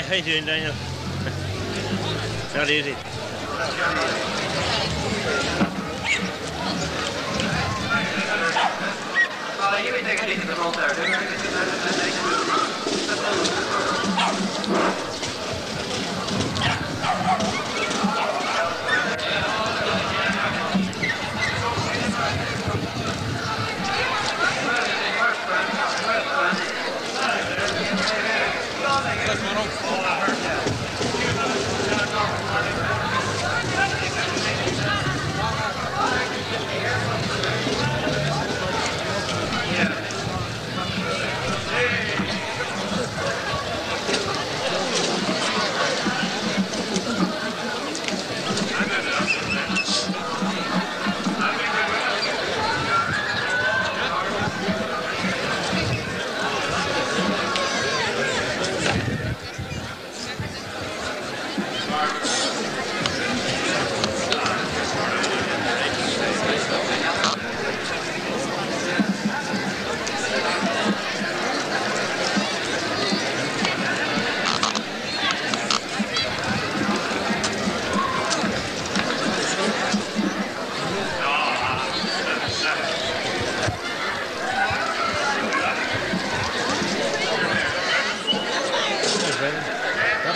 how you doing, Daniel? Not easy. You may take a seat at the front there.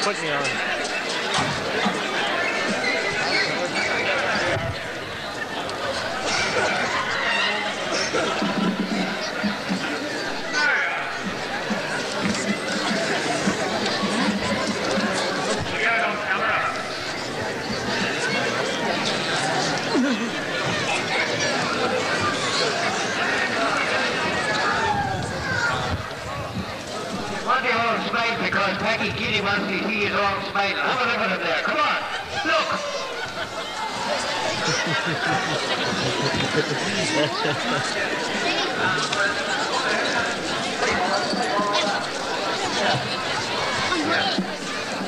Put me on. Because Packie Giddy wants to see his own smile. Have a look at him there. Come on. Look.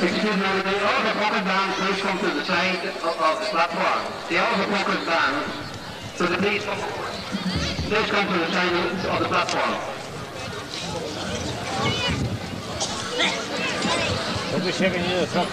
Excuse me, the other pocket band, please come to the side of the platform. The other pocket band, so the please come to the side of the platform. Don't be shaking you the top.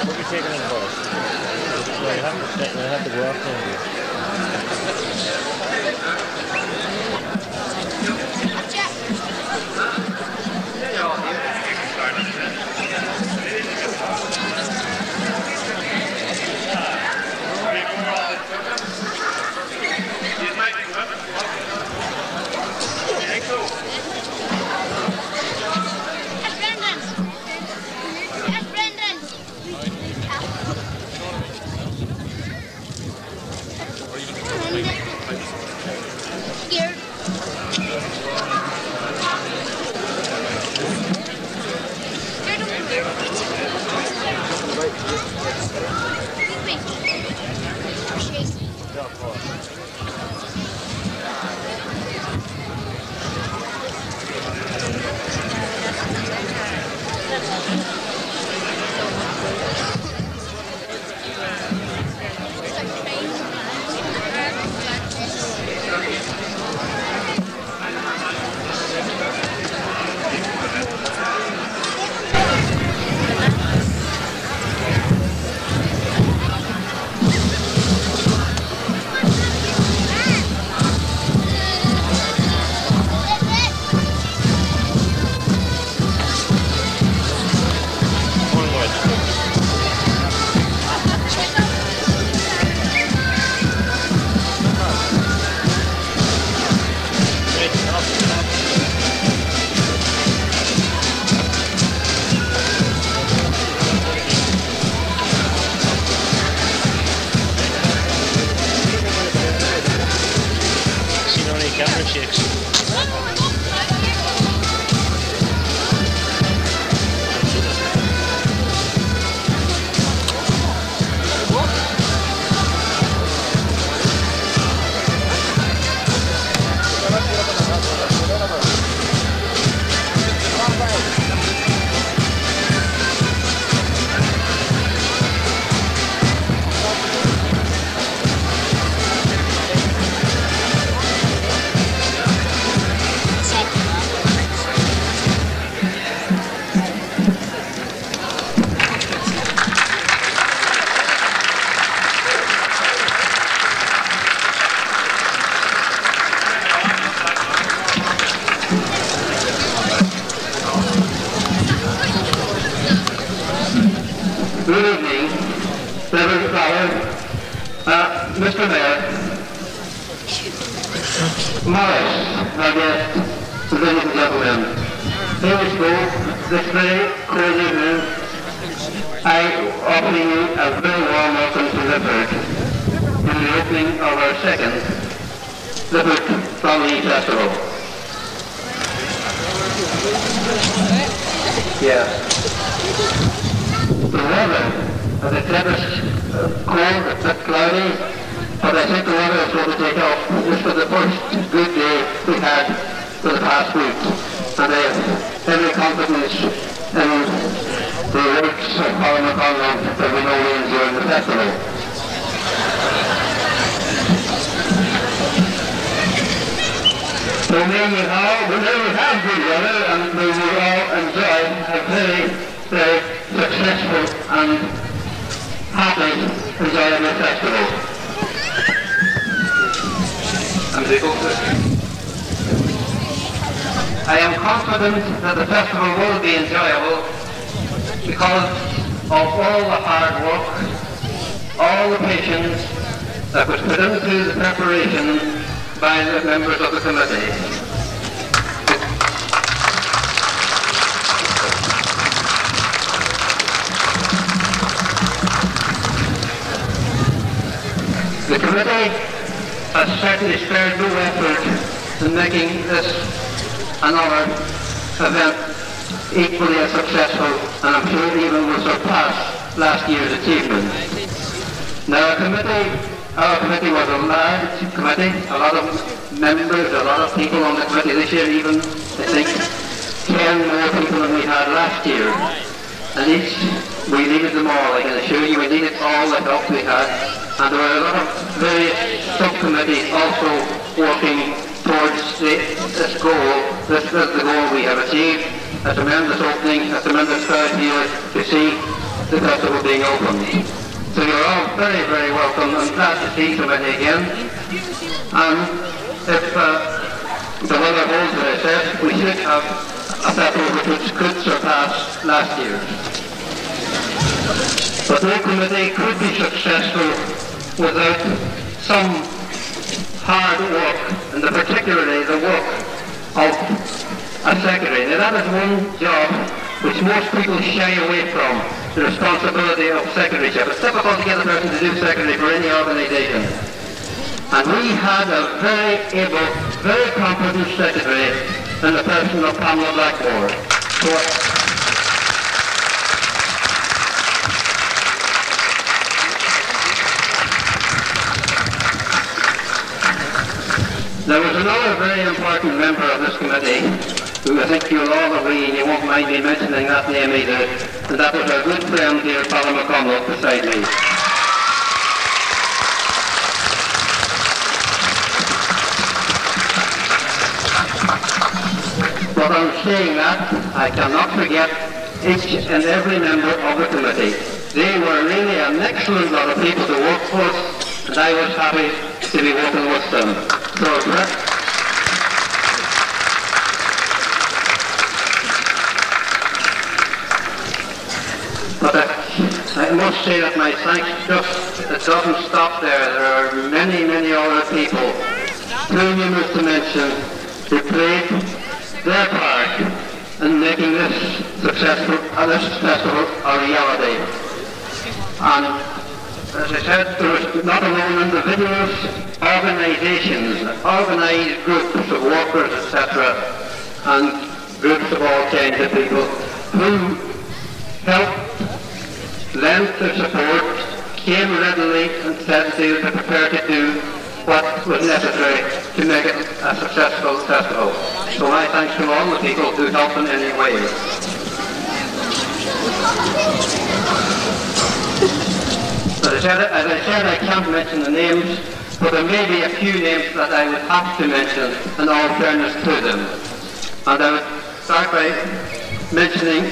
We'll be taking it first. So you have to go off Good evening, Reverend Father, Mr. Mayor, Maurice, our guest, ladies and gentlemen. Here we go, this very cold evening. I offer you a very warm welcome to Lifford in the opening of our second Lifford Clonleigh Festival. Yes. The weather, as I said, is cold, a bit cloudy, but I think the weather is going to take off. This was the first good day we had for the past week, and I have every confidence in the works of Harper Family that we know will during the festival. So may we have good weather, and we will all enjoy a very, very successful and happy, enjoyable festival. I am confident that the festival will be enjoyable because of all the hard work, all the patience that was put into the preparation by the members of the committee. The committee has certainly spared no effort in making this another event equally as successful, and I'm sure even will surpass last year's achievement. Now, our committee was a large committee, a lot of members, a lot of people on the committee this year, even, I think, 10 more people than we had last year. And we needed them all, I can assure you, we needed all the help we had. And there were a lot of various subcommittees also working towards this goal. This is the goal we have achieved. A tremendous opening, a tremendous crowd here to see the festival being opened. So you're all very, very welcome. I'm glad to see so many again. And if the weather holds, as I said, we should have a festival which could surpass last year. But no committee could be successful without some hard work, and particularly the work of a secretary. Now that is one job which most people shy away from, the responsibility of secretaryship. It's difficult to get a person to do secretary for any organisation. And we had a very able, very competent secretary in the person of Pamela Blackmore. There was another very important member of this committee who I think you'll all agree, and you won't mind me mentioning that name either, and that was our good friend here, Colin McConnell, beside me. But on saying that, I cannot forget each and every member of the committee. They were really an excellent lot of people to work for, and I was happy to be working with them. But I must say that my thanks it doesn't stop there. There are many, many other people, too numerous to mention, who played their part in making this festival a reality. And as I said, there was not alone individuals, organisations, organised groups of workers, etc., and groups of all kinds of people who helped, lent their support, came readily and said they were prepared to do what was necessary to make it a successful festival. So my thanks to all the people who helped in any way. As I said, I can't mention the names, but there may be a few names that I would have to mention in all fairness to them. And I would start by mentioning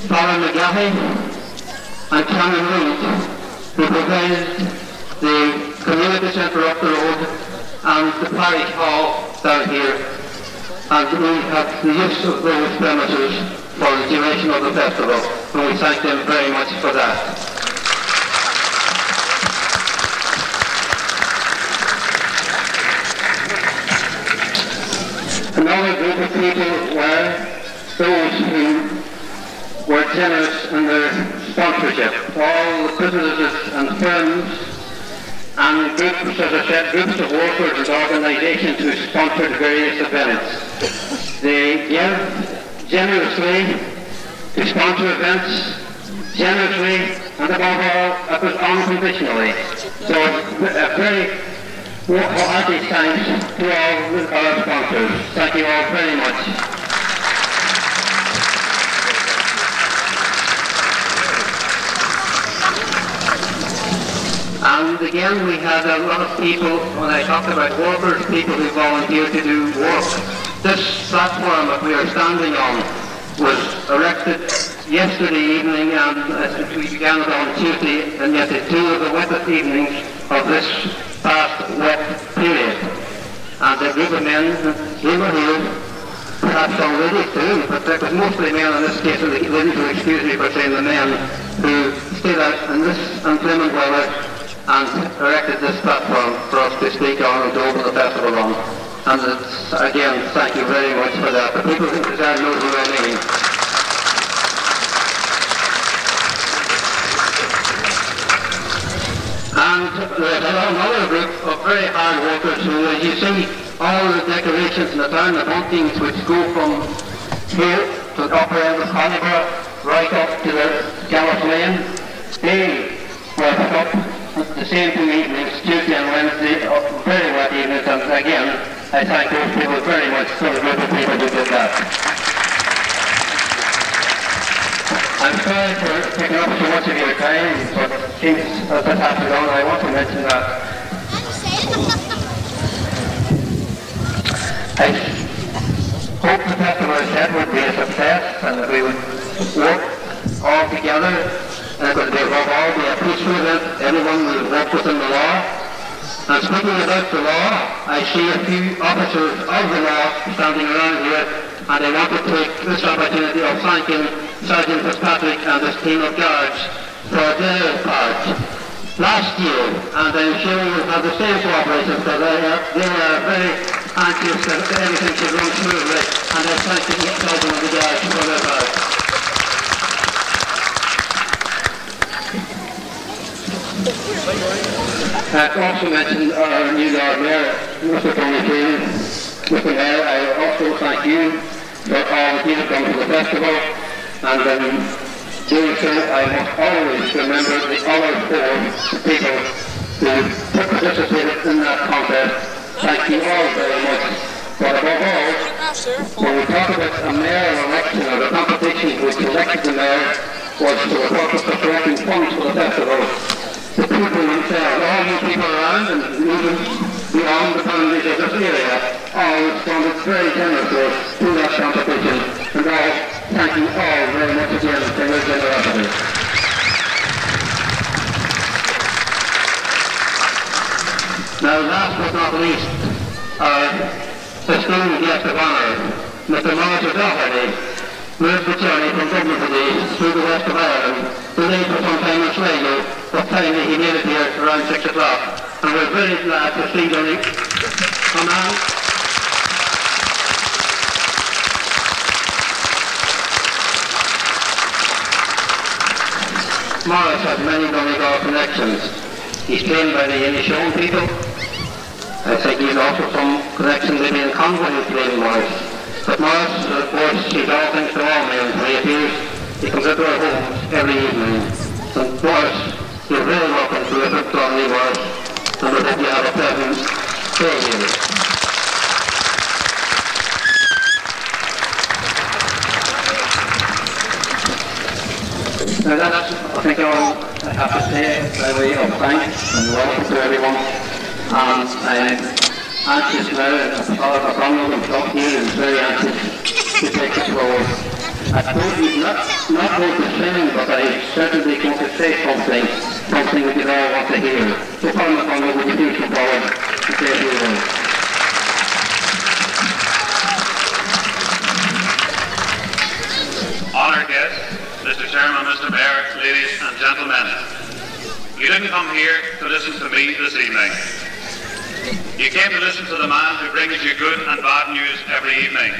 Colin McGahey and Cameron Reid, who provided the community centre up the road and the parish hall down here. and we have the use of those premises for the duration of the festival, and we thank them very much for that. Another group of people were those who were generous in their sponsorship. All the businesses and firms and groups, as I said, groups of workers and organisations who sponsored various events. They give generously to sponsor events, generously, and above all, it was unconditionally. So a very hearty thanks to all our sponsors. Thank you all very much. And again, we had a lot of people, when I talked about workers, people who volunteered to do work. This platform that we are standing on was erected yesterday evening, and we began it on Tuesday, and yet it's two of the wettest evenings of this past wet period. And a group of men, they were here, perhaps already too, but it was mostly men in this case, and they didn't excuse me for saying the men who stayed out in this inclement weather and erected this platform for us to speak on and to open the festival on. And it's, again, thank you very much for that. The people who deserve know who I mean. And there's another group of very hard workers who, as you see, all the decorations in the town, the buntings which go from here to the upper end of Convoy, right up to the Gallows Lane, they were put up the same two evenings, Tuesday and Wednesday, very wet evenings, and again, I thank those people very much for the group of people who did that. I'm sorry for taking up so much of your time, but since this afternoon I want to mention that I hope the festival I said would be a success and that we would work all together. And it would be above all be a peaceful event, everyone will work within the law. And speaking about the law, I see a few officers of the law standing around here, and I want to take this opportunity of thanking Sergeant Fitzpatrick and his team of guards for their part last year, and I'm sure you'll have the same cooperation, because they are very anxious that everything should run smoothly, and I thank the Sergeant and the guards for their part. I also mentioned our new Lord Mayor, Mr. Tony Freel. Mr. Mayor, I also thank you for all that you have done for the festival, and doing so, I must always remember the other four people who participated in that contest. Thank you all very much. But above all, when we talk about a mayoral election or the competition which elected the mayor was for the purpose of collecting funds for the festival, the people themselves, all the people around and even beyond the boundaries of this area, all responded very generously to that competition, and I thank you all very much again for your generosity. Now last but not least, our esteemed guest of honour, Mr. Maurice O'Doherty, moved the journey from Dublin today through the west of Ireland, delayed for some time in Sligo, but finally he made it here around 6 o'clock, and we're very glad to see Johnny come out. Maurice has many Donegal connections. He's trained by the Inishowen people. I think he's also some connections maybe in Convoy who trained Maurice. But Maurice, of course, he's all things to all men. When he appears, he comes into our homes every evening. So Maurice, you're very welcome to Lifford Clonleigh, Maurice, and we hope you have a pleasant stay here. Now that's, I think, all I have to say by way of thanks and welcome to everyone. And I'm anxious now, I've gone and talked here and very anxious to take the floor. I suppose he's not going to sing, but I certainly going to say something that you all want to hear. So Paul McConnell, would you please come forward to say a few words? honoured guests, Mr. Chairman, Mr. Mayor, ladies and gentlemen. You didn't come here to listen to me this evening. You came to listen to the man who brings you good and bad news every evening.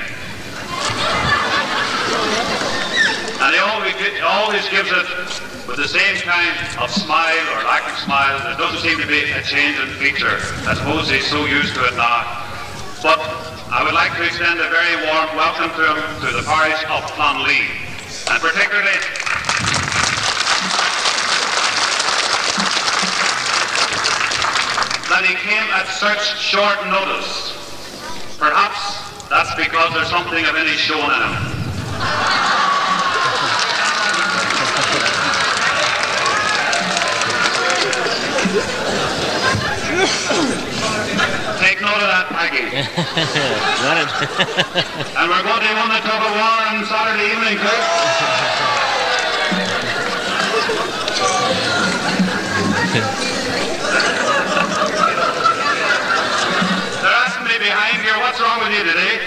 And he always gives it with the same kind of smile or lack of smile. There doesn't seem to be a change in feature. I suppose he's so used to it now. But I would like to extend a very warm welcome to him to the parish of Clonleigh, and particularly that he came at such short notice. Perhaps that's because there's something of any shown in him. Take note of that, Peggy. Got it. And we're going to win the tug of war on Saturday evening, too. They're asking me behind here, what's wrong with you today?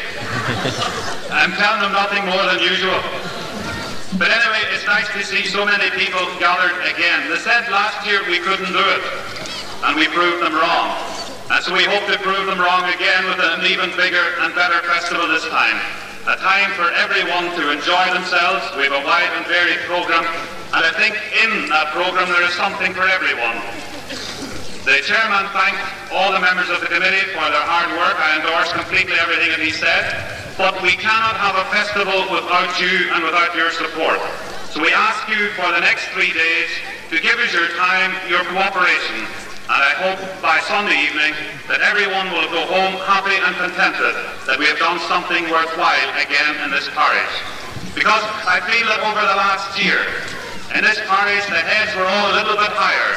I'm telling them nothing more than usual. But anyway, it's nice to see so many people gathered again. They said last year we couldn't do it, and we proved them wrong. And so we hope to prove them wrong again with an even bigger and better festival this time. A time for everyone to enjoy themselves. We have a wide and varied programme, and I think in that programme there is something for everyone. The chairman thanked all the members of the committee for their hard work. I endorse completely everything that he said. But we cannot have a festival without you and without your support. So we ask you for the next 3 days to give us your time, your cooperation. And I hope by Sunday evening that everyone will go home happy and contented that we have done something worthwhile again in this parish. Because I feel that over the last year, in this parish the heads were all a little bit higher.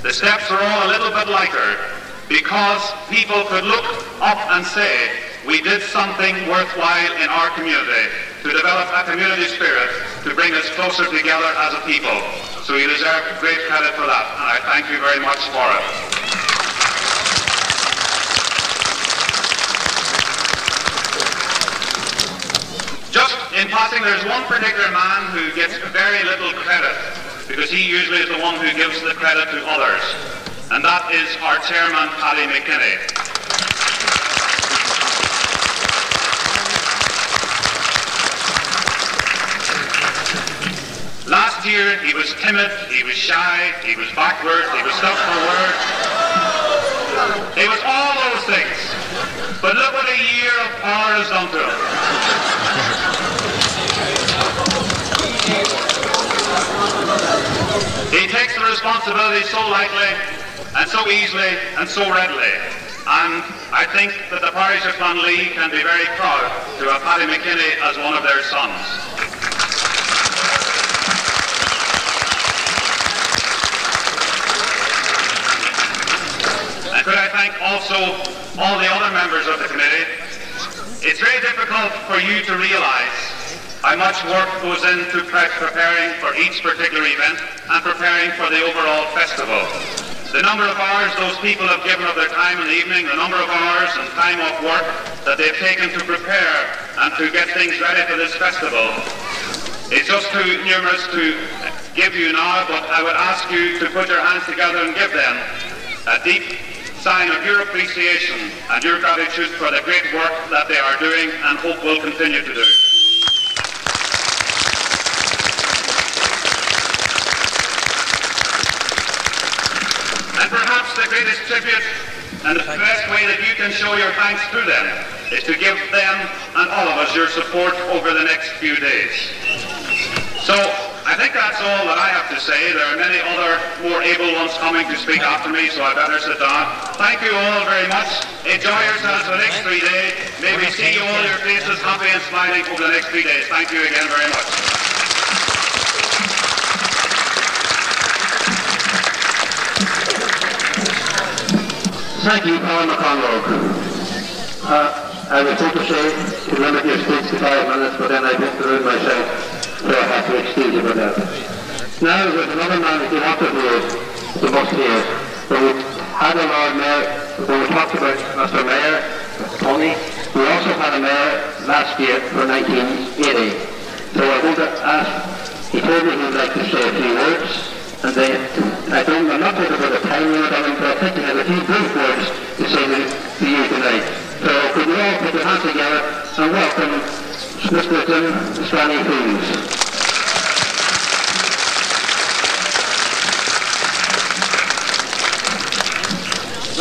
The steps were all a little bit lighter. Because people could look up and say, we did something worthwhile in our community to develop a community spirit to bring us closer together as a people. So you deserve great credit for that, and I thank you very much for it. Just in passing, there's one particular man who gets very little credit because he usually is the one who gives the credit to others, and that is our chairman, Paddy McKinney. Last year, he was timid, he was shy, he was backward, he was self-forward. He was all those things. But look what a year of power has done to him. He takes the responsibility so lightly, and so easily, and so readily. And I think that the parish of Clonleigh can be very proud to have Paddy McKinney as one of their sons. And could I thank also all the other members of the committee. It's very difficult for you to realise how much work goes into preparing for each particular event and preparing for the overall festival. The number of hours those people have given of their time in the evening, the number of hours and time off work that they've taken to prepare and to get things ready for this festival. It's just too numerous to give you now, but I would ask you to put your hands together and give them a deep sign of your appreciation and your gratitude for the great work that they are doing and hope will continue to do. And perhaps the greatest tribute and the best way that you can show your thanks to them is to give them and all of us your support over the next few days. So I think that's all that I have to say. There are many other more able ones coming to speak after me, so I better sit down. Thank you all very much. Enjoy yourselves for the next 3 days. May we see you all your faces happy and smiling over the next 3 days. Thank you again very much. Thank you, Paul McConroe. I was going to say to limit your speech to 5 minutes, but then I went through myself. So I have to excuse you for that. Now there's another man that you have to hear, the must hear. When we had a Lord Mayor, when we talked about Mr. Mayor, Tony, we also had a mayor last year for 1980. So I'm going to Mr. Tim Stanley, please.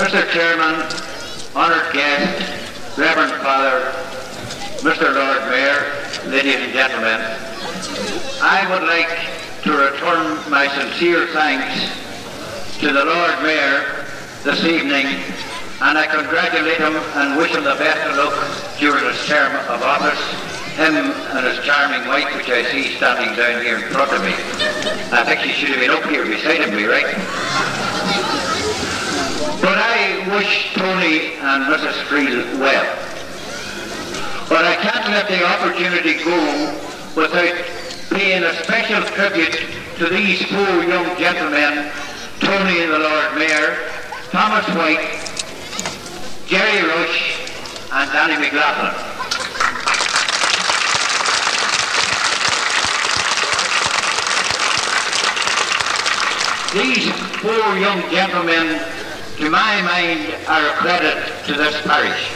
Mr. Chairman, honoured guest, Reverend Father, Mr. Lord Mayor, ladies and gentlemen, I would like to return my sincere thanks to the Lord Mayor this evening, and I congratulate him and wish him the best of luck during his term of office, him and his charming wife, which I see standing down here in front of me. I think she should have been up here beside me, right? But I wish Tony and Mrs. Friel well. But I can't let the opportunity go without paying a special tribute to these four young gentlemen, Tony the Lord Mayor, Thomas White, Jerry Rush and Danny McLaughlin. These four young gentlemen, to my mind, are a credit to this parish.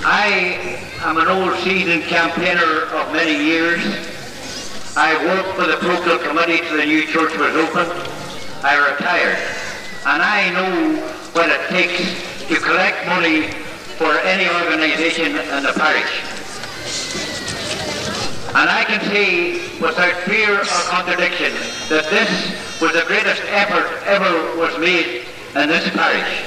I am an old seasoned campaigner of many years. I worked for the parochial committee till the new church was opened. I retired, and I know what it takes to collect money for any organisation in the parish. And I can say without fear or contradiction that this was the greatest effort ever was made in this parish.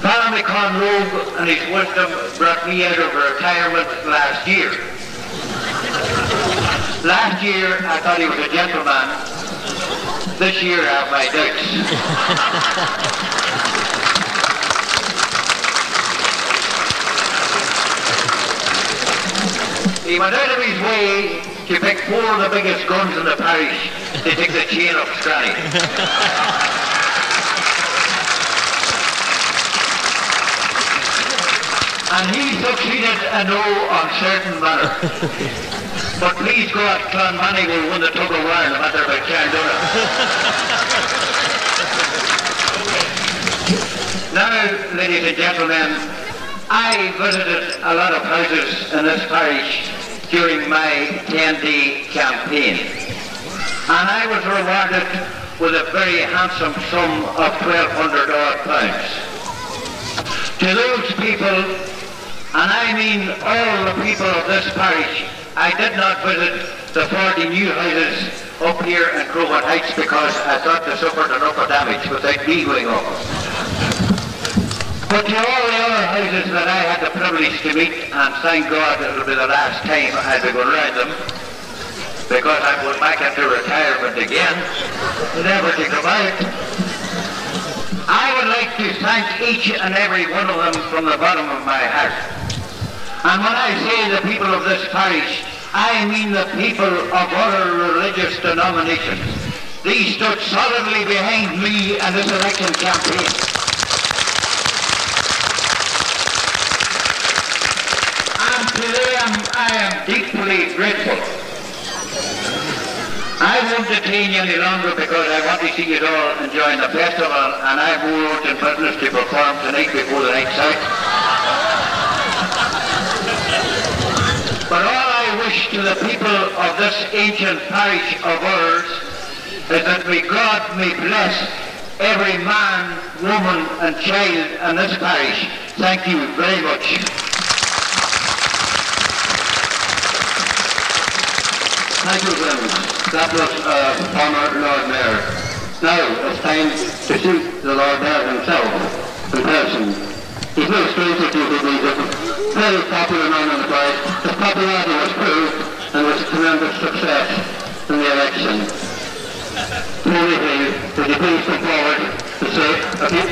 Father Clonleigh and his wisdom brought me out of retirement last year. Last year I thought he was a gentleman. This year I have my doubts. He went out of his way to pick four of the biggest guns in the parish to take the chain off Strabane. And he succeeded in no uncertain manner. But please God, Clonleigh will win the tug of war no matter about Carndonagh. Now, ladies and gentlemen, I visited a lot of houses in this parish during my 10-day campaign. And I was rewarded with a very handsome sum of £1,200 odd. To those people, and I mean all the people of this parish, I did not visit the 40 new houses up here in Crowman Heights because I thought they suffered enough damage without me going up. But to all the other houses that I had the privilege to meet, and thank God it'll be the last time I'll be going around them, because I'm going back into retirement again, never to come out. I would like to thank each and every one of them from the bottom of my heart. And when I say the people of this parish, I mean the people of other religious denominations. These stood solidly behind me in this election campaign. And to them I am deeply grateful. I won't detain you any longer because I want to see you all enjoying the festival, and I have more urgent business to perform tonight before the night's out. But all I wish to the people of this ancient parish of ours is that God may bless every man, woman and child in this parish. Thank you very much. Thank you very much. That was former Lord Mayor. Now it's time to shoot the Lord Mayor himself in person. He's no stranger to the music. Very popular man in the parish. His popularity was proved and was tremendous success in the election. Tony Hill, would you please come forward to say a few?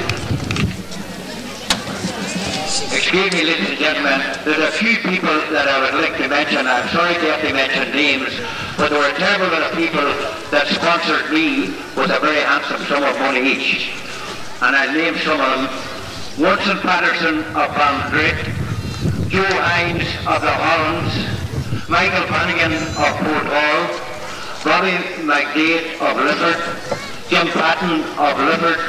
Excuse me, ladies and gentlemen, there's a few people that I would like to mention. I'm sorry to have to mention names, but there were a terrible lot of people that sponsored me with a very handsome sum of money each. And I'll name some of them. Winston Patterson of Ballindrait, Joe Hines of the Hollands, Michael Flanagan of Port Hall, Robbie McDade of Lifford, Jim Patton of Lifford,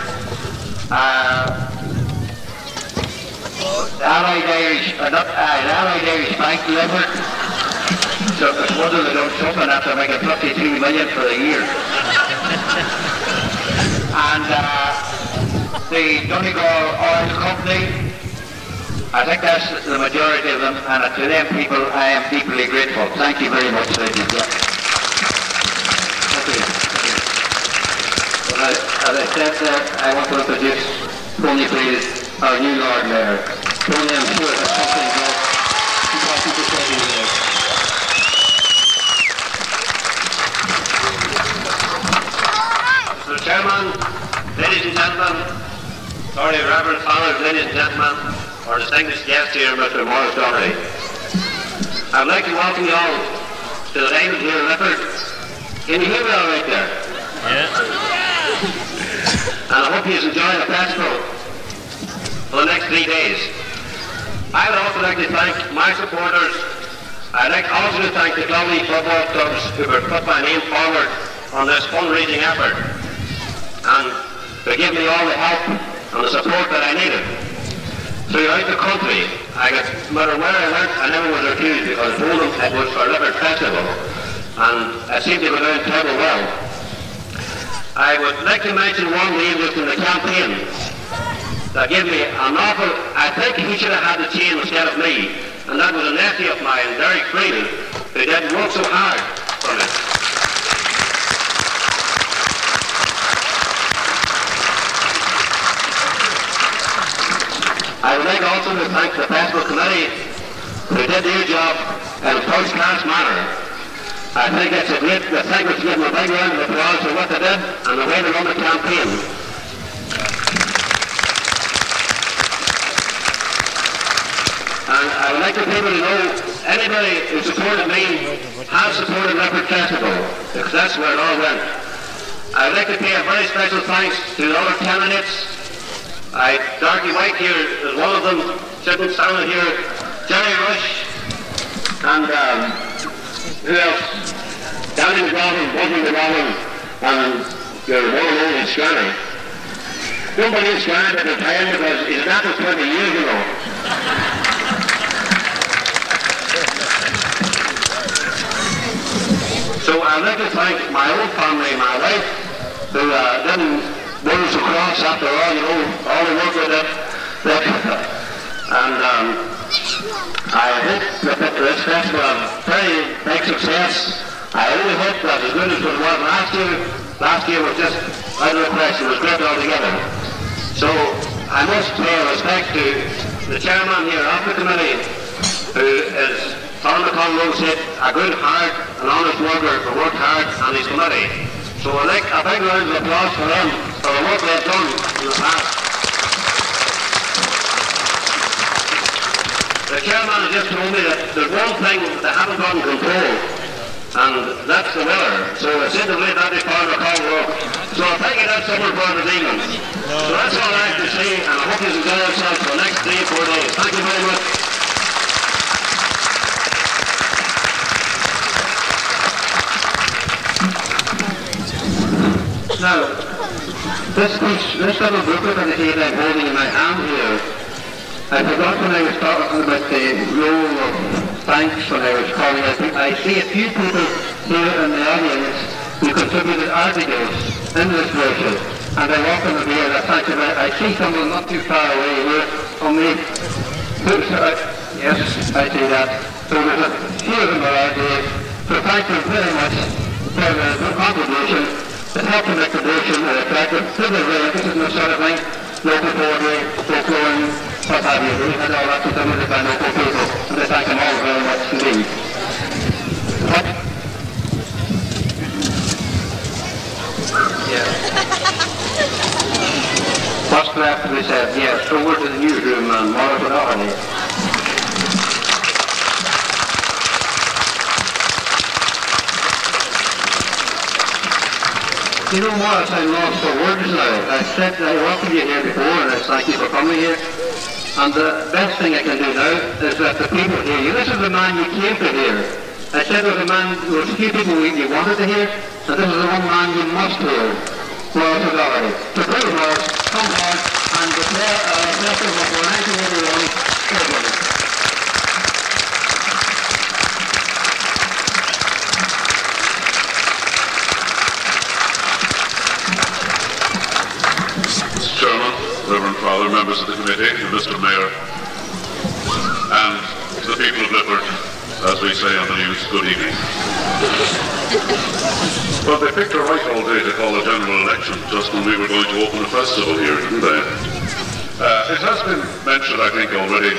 Allied Irish thank Lifford. So it's wonder they don't something after making 52 million for the year. And the Donegal Oil Company, I think that's the majority of them, and to them people I am deeply grateful. Thank you very much, ladies and gentlemen. Thank you. Well, as I said there, I want to introduce Tony, please, our new Lord Mayor. Tony, I'm sure there's something that you want to say to you there. Mr. Chairman, ladies and gentlemen, sorry, Reverend Fathers, ladies and gentlemen, our distinguished guest here, Mr. Maurice O'Doherty. I'd like to welcome you all to the diamond here in Lifford. Can you hear me all right there? Yeah. And I hope you enjoy the festival for the next 3 days. I would also like to thank my supporters. I'd like also to thank the Clonleigh football clubs who have put my name forward on this fundraising effort and to give me all the help and the support that I needed. Throughout the country, no matter where I went, I never was refused because I told them it was for Lifford Festival, and it seemed to go down terribly well. I would like to mention one name just in the campaign that gave me an awful, I think he should have had the chain instead of me, and that was a nephew of mine, Friel, who didn't work so hard for me. I would like also to thank the festival committee who did their job in a first-class manner. I think it's a great distinguished give them a big round of applause for what they did and the way they run the campaign. And I would like the people to know anybody who supported me has supported Lifford Festival, because that's where it all went. I would like to pay a very special thanks to the other candidates. Darky White here is one of them, sitting standing here, Jerry Rush, and who else? Danny McGraven, Buddy McGraven, and your one and only Strabane. Nobody in Strabane at the time because he's not for 20 years ago. So I'd like to thank my own family, my wife, who didn't run so cross after all, you know, all the work with it. And I hope that this festival will have very big success. I only hope that as good as it was last year was just out of the question, it was great altogether. So I must pay respect to the chairman here of the committee, who is Convoy said, a good, hard and honest worker who worked hard on his committee. So I'd like a big round of applause for him for the work they've done in the past. The chairman has just told me that there's one thing they haven't got in control, and that's the weather. So it's in the late 94 the Convoy. So I think it has somewhere for this evening. So that's all I have to say, and I hope you enjoy yourselves for the next 3 or 4 days. Thank you very much. Now, this little booklet on the table I'm holding in my hand here, I forgot when I was talking about the role of thanks when I was calling it. I see a few people here in the audience who contributed articles in this brochure, and I welcome them here. I see someone not too far away here on me. Yes, I see that. So there's a few of them around here. So thank you very much for the contribution. It helped to make the brochure attractive to the relatives and this sort of thing. Local poetry, folklore, what have you. We had all that contributed by local people, and I thank them all very much indeed. What's left to be said? Yes, over to the newsroom and Maurice O'Doherty. You know, Maurice, I'm lost for words now. I said I welcomed you here before, and I thank you for coming here. And the best thing I can do now is that the people hear you. This is the man you came to hear. I said there was a few people you wanted to hear, and this is the one man you must hear. Maurice O'Doherty. So please, Maurice, come forward and declare a festival for 1981. members of the committee, to Mr. Mayor, and to the people of Lifford, as we say on the news, good evening. Well, they picked a right all day to call a general election just when we were going to open a festival here, didn't they? It has been mentioned, I think, already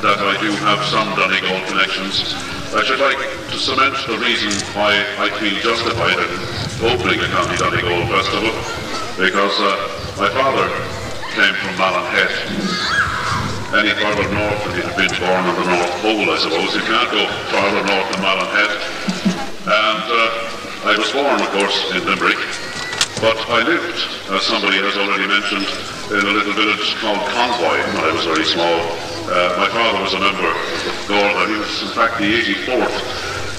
that I do have some Donegal connections. I should like to cement the reason why I feel justified in opening a County Donegal festival, because my father came from Ballindrait. Any further north than he had been born on the North Pole, I suppose. You can't go farther north than Ballindrait. And I was born, of course, in Limerick, but I lived, as somebody has already mentioned, in a little village called Convoy when I was very small. My father was a member of Garda. He was, in fact, the 84th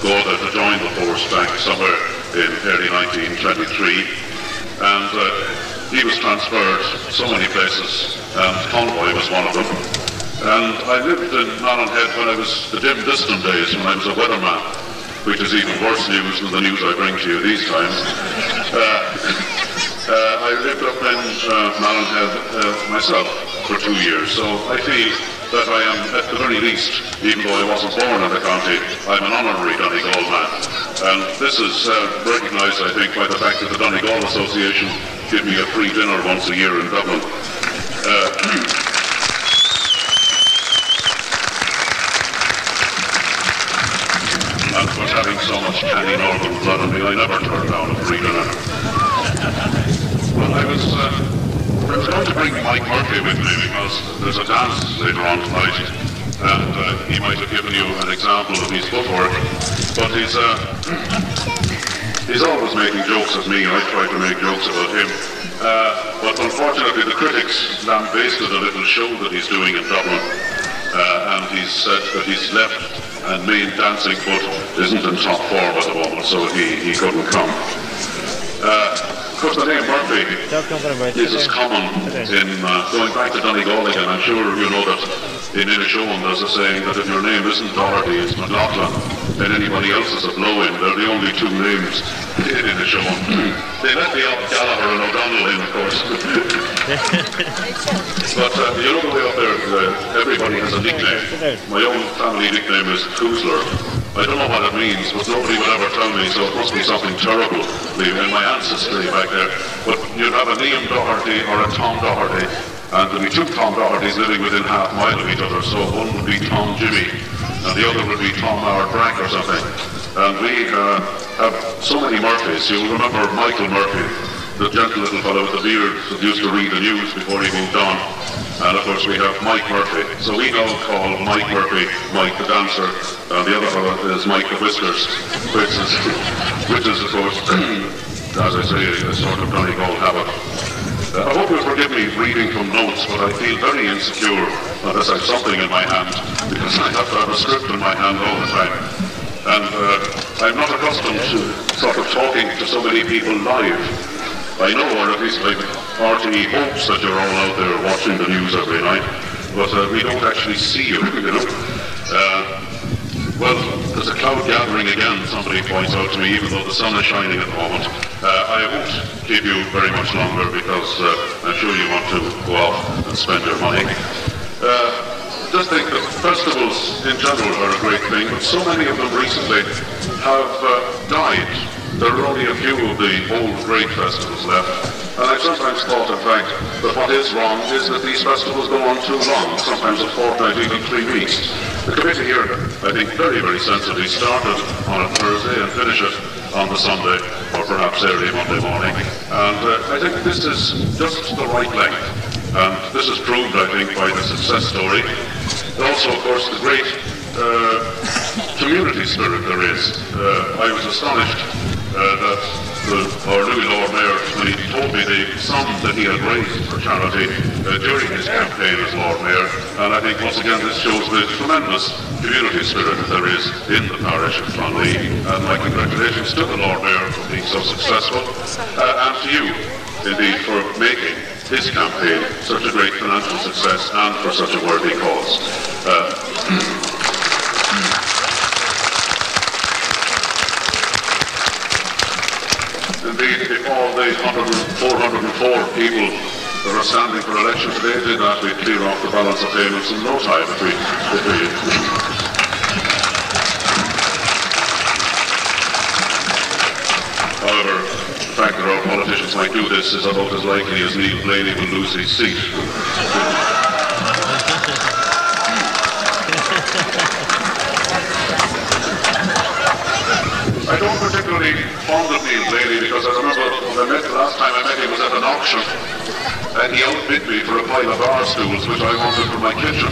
Garda to join the force back somewhere in early 1923. And he was transferred so many places, and Convoy was one of them. And I lived in Ballindrait when I was the dim distant days, when I was a weatherman, which is even worse news than the news I bring to you these times. I lived up in Ballindrait myself for 2 years, so I feel that I am, at the very least, even though I wasn't born in the county, I'm an honorary Donegal man. And this is recognised, I think, by the fact that the Donegal Association give me a free dinner once a year in Dublin. And of course, having so much canny northern blood in me, I never turned down a free dinner. Well, I was going to bring Mike Murphy with me because there's a dance later on tonight, and he might have given you an example of his footwork, but he's always making jokes at me, and I try to make jokes about him. But unfortunately, the critics lambasted a little show that he's doing in Dublin, and he said that he's left and main dancing foot isn't in top form at the moment, so he couldn't come. Of course, the name Murphy is as common in going back to Donegal again. I'm sure you know that in Inishowen there's a saying that if your name isn't Doherty, it's McLaughlin, and anybody else is a blow-in. They're the only two names in Inishowen. They let the Gallagher and O'Donnell in, of course. But you know the way up there, everybody has a nickname. My own family nickname is Koosler. I don't know what it means, but nobody would ever tell me, so it must be something terrible in my ancestry back there. But you'd have a Neal Doherty or a Tom Doherty, and there'd be two Tom Dohertys living within half a mile of each other, so one would be Tom Jimmy, and the other would be Tom Howard Brack or something. And we have so many Murphys. You'll remember Michael Murphy, the gentle little fellow with the beard that used to read the news before he moved on. And of course we have Mike Murphy. So we now call Mike Murphy Mike the dancer, and the other fellow is Mike the Whiskers, which is of course, as I say, a sort of Donegal habit. I hope you'll forgive me reading from notes, but I feel very insecure unless I have something in my hand, because I have to have a script in my hand all the time. And I'm not accustomed to sort of talking to so many people live. I know, or at least RTE hopes that you're all out there watching the news every night, but we don't actually see you, you know. Well, there's a cloud gathering again, somebody points out to me, even though the sun is shining at the moment. I won't keep you very much longer because I'm sure you want to go off and spend your money. Just think that festivals in general are a great thing, but so many of them recently have died. There are only a few of the old great festivals left, and I've sometimes thought, in fact, that what is wrong is that these festivals go on too long, sometimes a fortnight, even 3 weeks. The committee here, I think, very, very sensibly started on a Thursday and finish it on the Sunday, or perhaps early Monday morning, and I think this is just the right length, and this is proved, I think, by the success story. Also, of course, the great community spirit there is. I was astonished that our new Lord Mayor, when he told me the sum that he had raised for charity during his campaign as Lord Mayor, and I think once again this shows the tremendous community spirit that there is in the parish of Clonleigh, and my congratulations to the Lord Mayor for being so successful, and to you, indeed, for making his campaign such a great financial success and for such a worthy cause. Indeed, if all the 404 people that are standing for election today did that, we'd clear off the balance of payments in no time if we However, the fact that our politicians might do this is about as likely as Neil Blaney will lose his seat. I don't particularly fond of Neil Blaney because I remember the last time I met him was at an auction and he outbid me for a pile of bar stools which I wanted for my kitchen.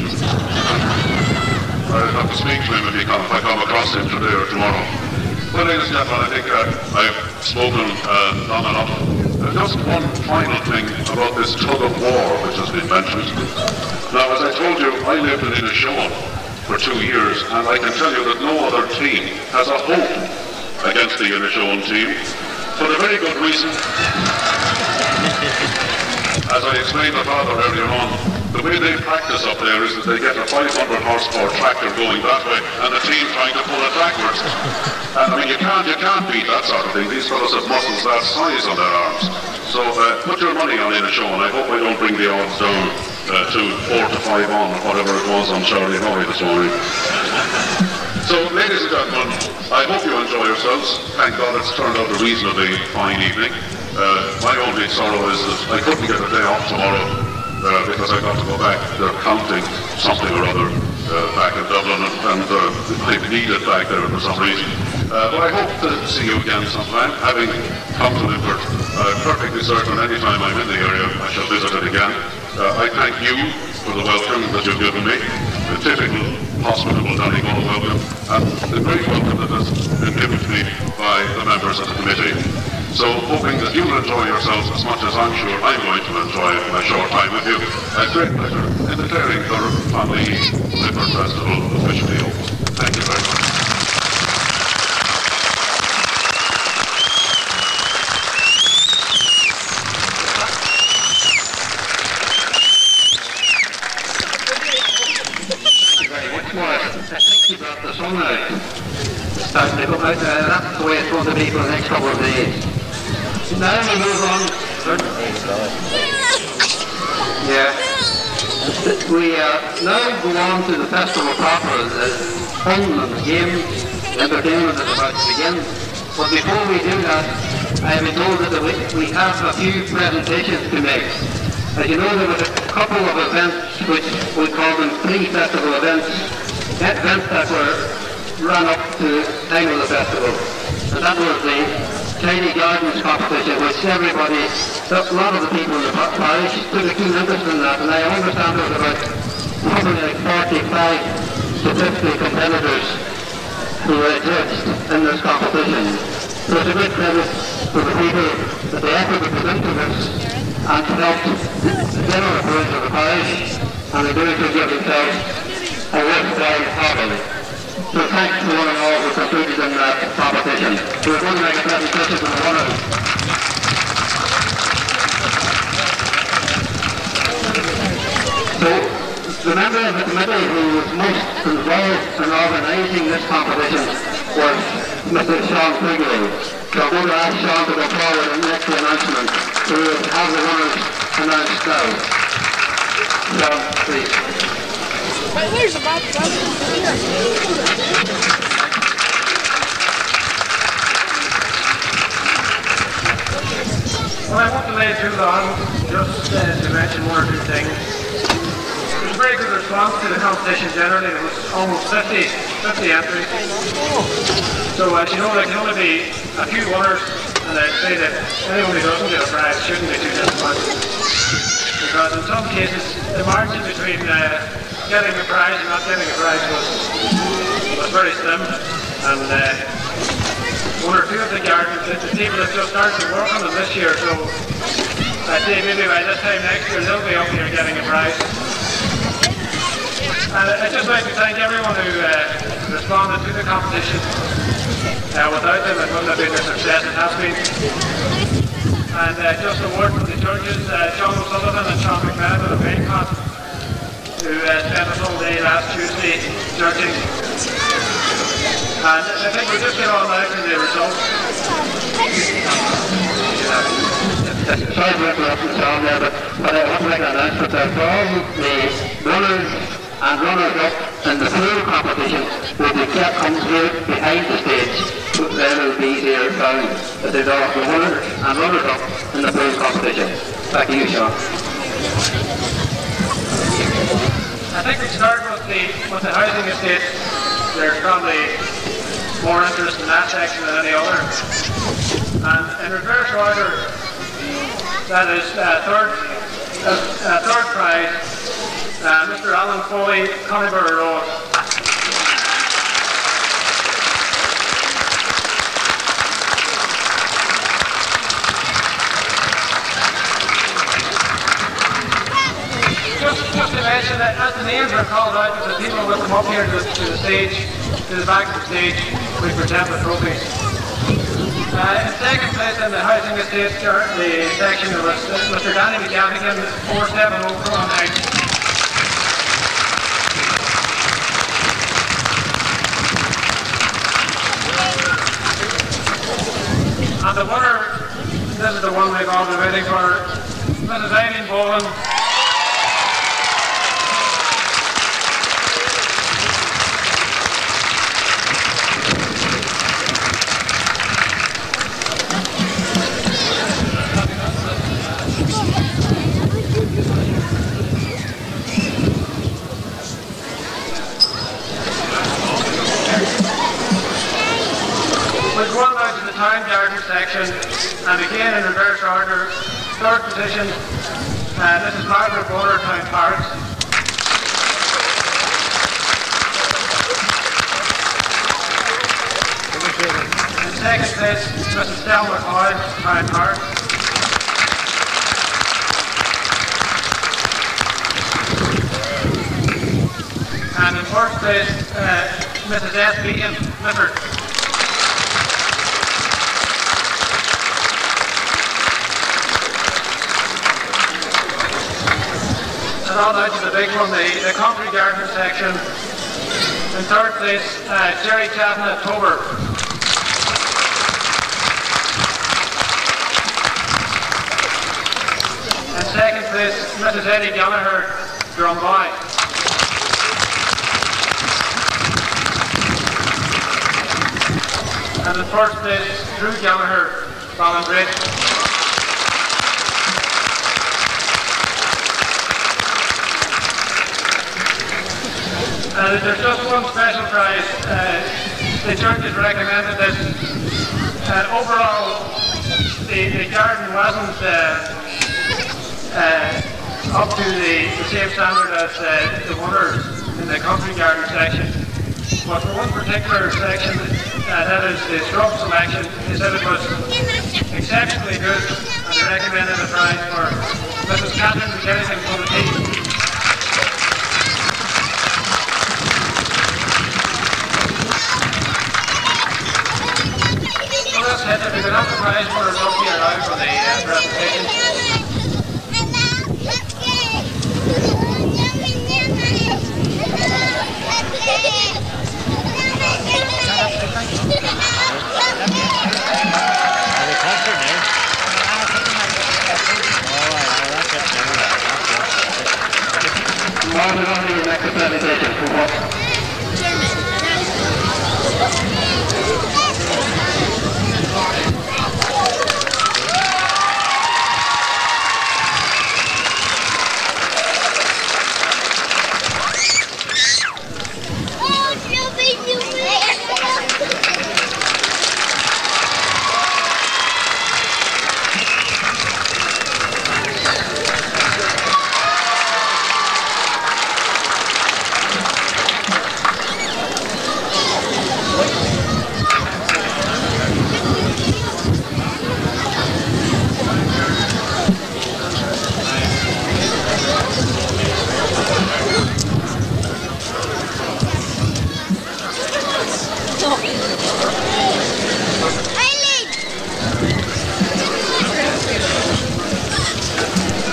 I'll have to speak to him if I come across him today or tomorrow. Well, ladies and gentlemen, I think I've spoken long enough. Just one final thing about this tug of war which has been mentioned. Now, as I told you, I lived in Inishowen for 2 years, and I can tell you that no other team has a hope against the Inishowen team, for the very good reason, as I explained to Father earlier on, the way they practice up there is that they get a 500 horsepower tractor going that way, and the team trying to pull it backwards. And I mean, you can't beat that sort of thing. These fellows have muscles that size on their arms. So put your money on Inishowen. I hope I don't bring the odds down to 4 to 5 on, whatever it was on Charlie Hoy this morning. So, ladies and gentlemen, I hope you enjoy yourselves. Thank God it's turned out a reasonably fine evening. My only sorrow is that I couldn't get a day off tomorrow because I got to go back. They're counting something or other back in Dublin, and I need it back there for some reason. But I hope to see you again sometime. Having come to Lifford, perfectly certain any time I'm in the area I shall visit it again. I thank you for the welcome that you've given me, the typical hospitable Donegal welcome, and the great welcome that has been given to me by the members of the committee. So, hoping that you'll enjoy yourselves as much as I'm sure I'm going to enjoy my short time with you, a great pleasure in declaring the Clonleigh Lifford Festival officially open. Thank you very much. You brought the sun out. Starting to come out. That's the way it's going to be for the next couple of days. Now we move on. Yeah. We now go on to the festival proper. The fun and the games, the entertainment is about to begin. But before we do that, I have been told that we have a few presentations to make. As you know, there was a couple of events which we call them pre-festival events that were run up to the time of the festival. And that was the Killygordon competition, which everybody, a lot of the people in the parish took a keen interest in that, and I understand there was about probably like 45 to 50 competitors who were judged in this competition. So it's a great credit to the people that they effort to put into this and to help the general approach of the parish, and they do it to give themselves a worthwhile hobby. So thanks to one and all who contributed in that competition. So we're going to make a presentation from the winners. So the member of the committee who was most involved in organising this competition was Mr. Sean Friel. So I'm going to ask Sean to go forward and make the announcement. So we'll have the winners announced now. Sean, please. But here's the box. Well, I won't delay too long, just to mention one or two things. There was a very good response to the competition generally. There was almost 50 entries. So as you know, there can only be a few winners, and I'd say that anyone who doesn't get a prize shouldn't be too disappointed. Because in some cases, the margin between getting a prize and not getting a prize was very slim, and one or two of the people have just started to work on them this year, so I'd say maybe by this time next year they'll be up here getting a prize. And I'd just like to thank everyone who responded to the competition. Without them it wouldn't have been the success it has been. And just a word from the judges, John O'Sullivan and Sean McMahon of Bacon, who spent the whole day last Tuesday judging. And I think we'll just get on now to the results. sorry for interrupting the song there, but I want to make an announcement there. For all the winners and runners-up in the pool competition will be kept comes here behind the stage. They will be here down at the door. The winners and runners-up in the pool competition. Back to you, Sean. I think we start with the housing estate. There's probably more interest in that section than any other. And in reverse order, that is third prize, Mr. Alan Foley, Convoy Road. Just to mention that as the names are called out, the people will come up here to the stage, to the back of the stage, we present the trophies. In second place in the housing estate, the section was Mr. Johnny Crampsie Weekend, 470 Clonleigh. And the winner, this is the one we've all been waiting for, Mrs. Eileen Boland. We've gone now to the town garden section, and again in reverse order, third position, this is Margaret Bowler, Town Parks. In second place, Mrs. Stella McCoy, Town Parks. And in first place, Mrs. S. Beacon, Lifford. And on out to the big one, the country garden section. In third place, Jerry Chapman, October. In second place, Mrs. Eddie Gallagher, Drumboy. And in first place, Drew Gallagher, Ballindrait. There's just one special prize. The church has recommended this. Overall, the garden wasn't up to the same standard as the winners in the country garden section. But for one particular section, that is the shrub selection, they said it was exceptionally good, and they recommended a prize for Mrs. Catherine Jennings for the team. We're going to have the prize for us up here now for the presentation.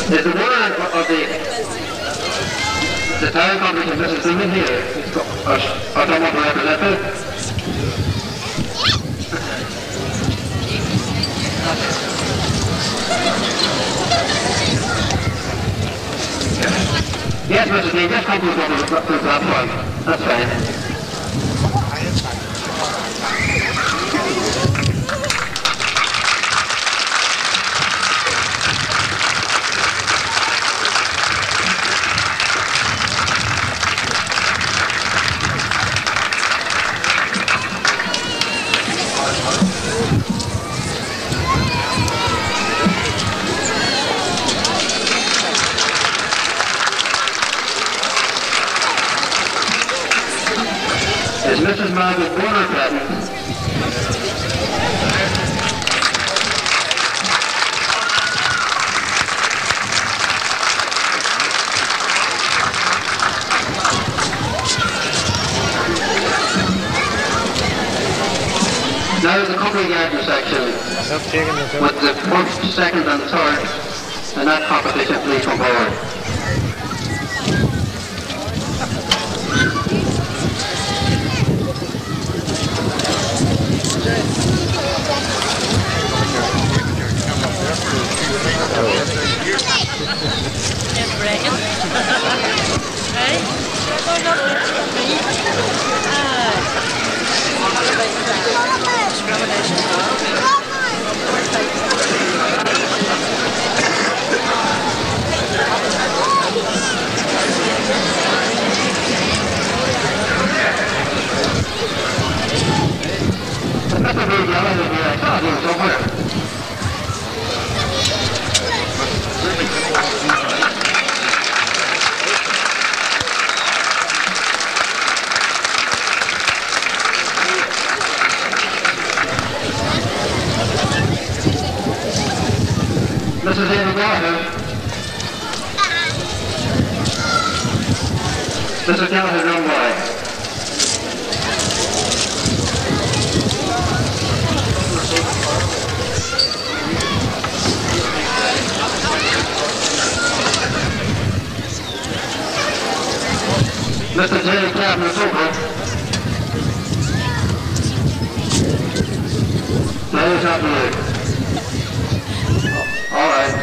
There's the winner of the town competition, Mrs. Dillon here. I don't want to represent it. Yes, Mr. Dean, just come to the platform. That's fine. Is Mrs. Margaret Warner present? Now is the Killygordon section with the first, second and third in that competition. Please come forward. Mrs. Gallagher. Mrs. Gallagher, run wide. Mr. J. Cabin is over. Players out the lead. All right.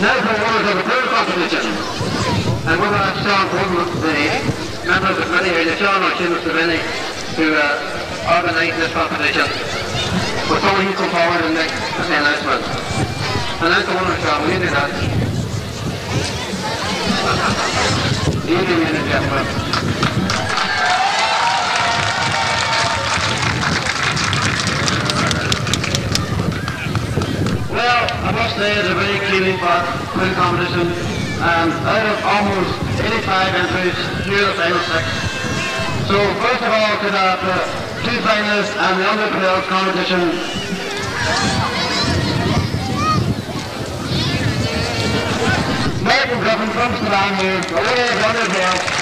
Now for winners of the third competition. And we're going to start one of the members of the committee here, John Crampsie, who organised this competition. Will someone who come forward and make the announcement. Announce the winner, John, will you do that? Evening, ladies and gentlemen. Well, I must say it's a very clean but good competition. Out of almost 85 entries, here are the final 6. So first of all, to the 2 finalists and the under 12 competition. Martin Griffin from Strabane here, the winner of the under 12.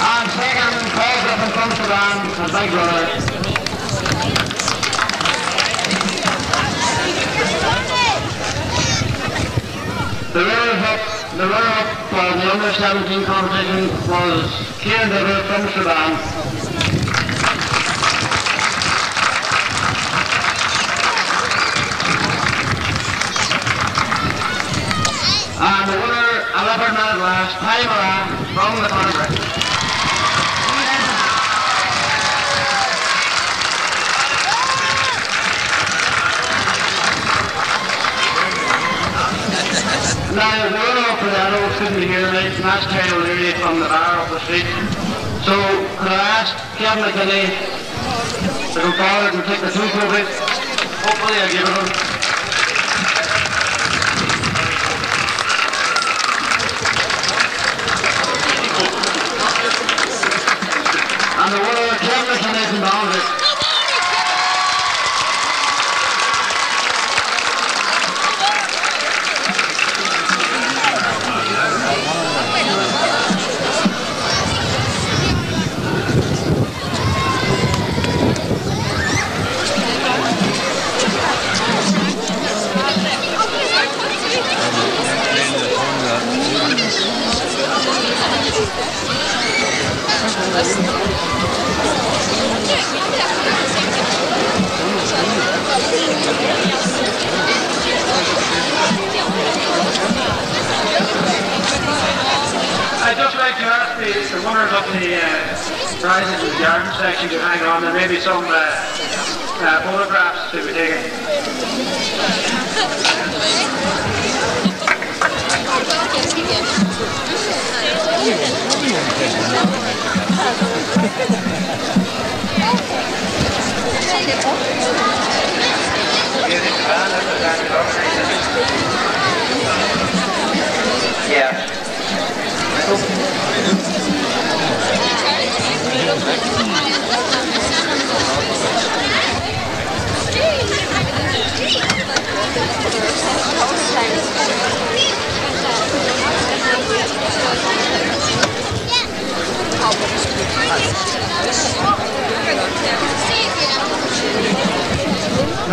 And second, Paul Griffin from Strabane, the big brother. The runner-up for the under 17 competition was Killygordon from Strabane. And the winner, 11 minute last, time from the Convoy. couldn't hear me, and that's Kyle O'Leary from the bar up the street. So, could I ask Kevin McKinney to come forward and take the two trophies? Hopefully I'll give it him. And the winner, Kevin McKinney from Ballindrait. I'd just like to ask the winners of the prizes in the garden section to hang on, and maybe some photographs to be taken. Yeah.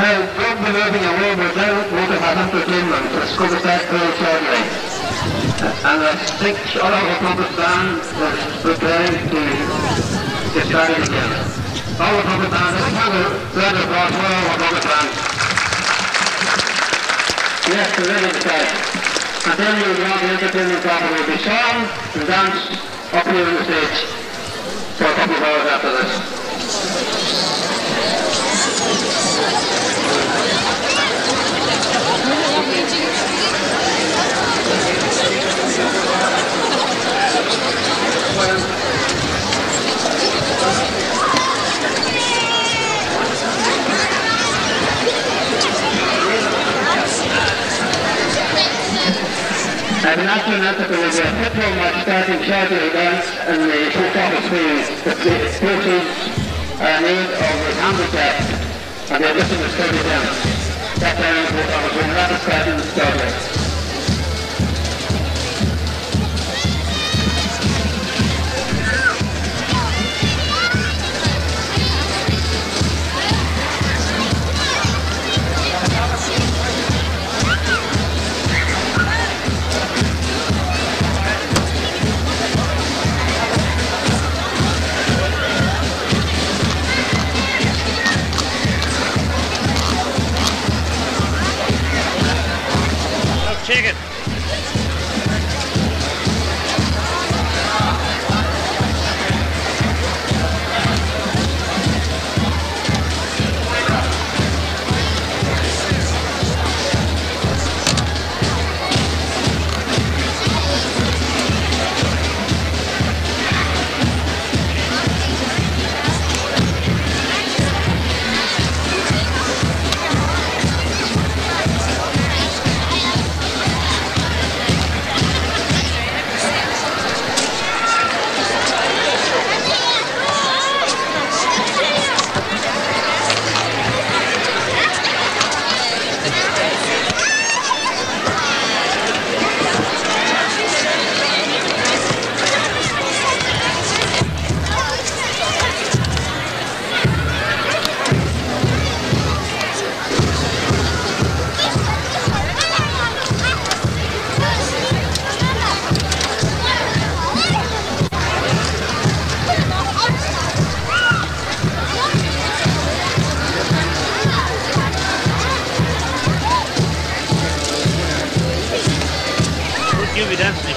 Now, from the moving away, we're now looking at entertainment. Let's go to that very shortly. And I think all of the trumpet band is preparing to get started again. All the trumpet band, I think we'll round across all our trumpet band. Yes, we're ready to start. And then we'll be on the entertainment proper. We'll be song and dance up here on the stage for a couple of hours after this. I've been asking that there will be a football match starting shortly then in the post office field. The proceeds are made of the handicap and the addition is 30 cents. That's down in the post office field. That is starting shortly. Chicken.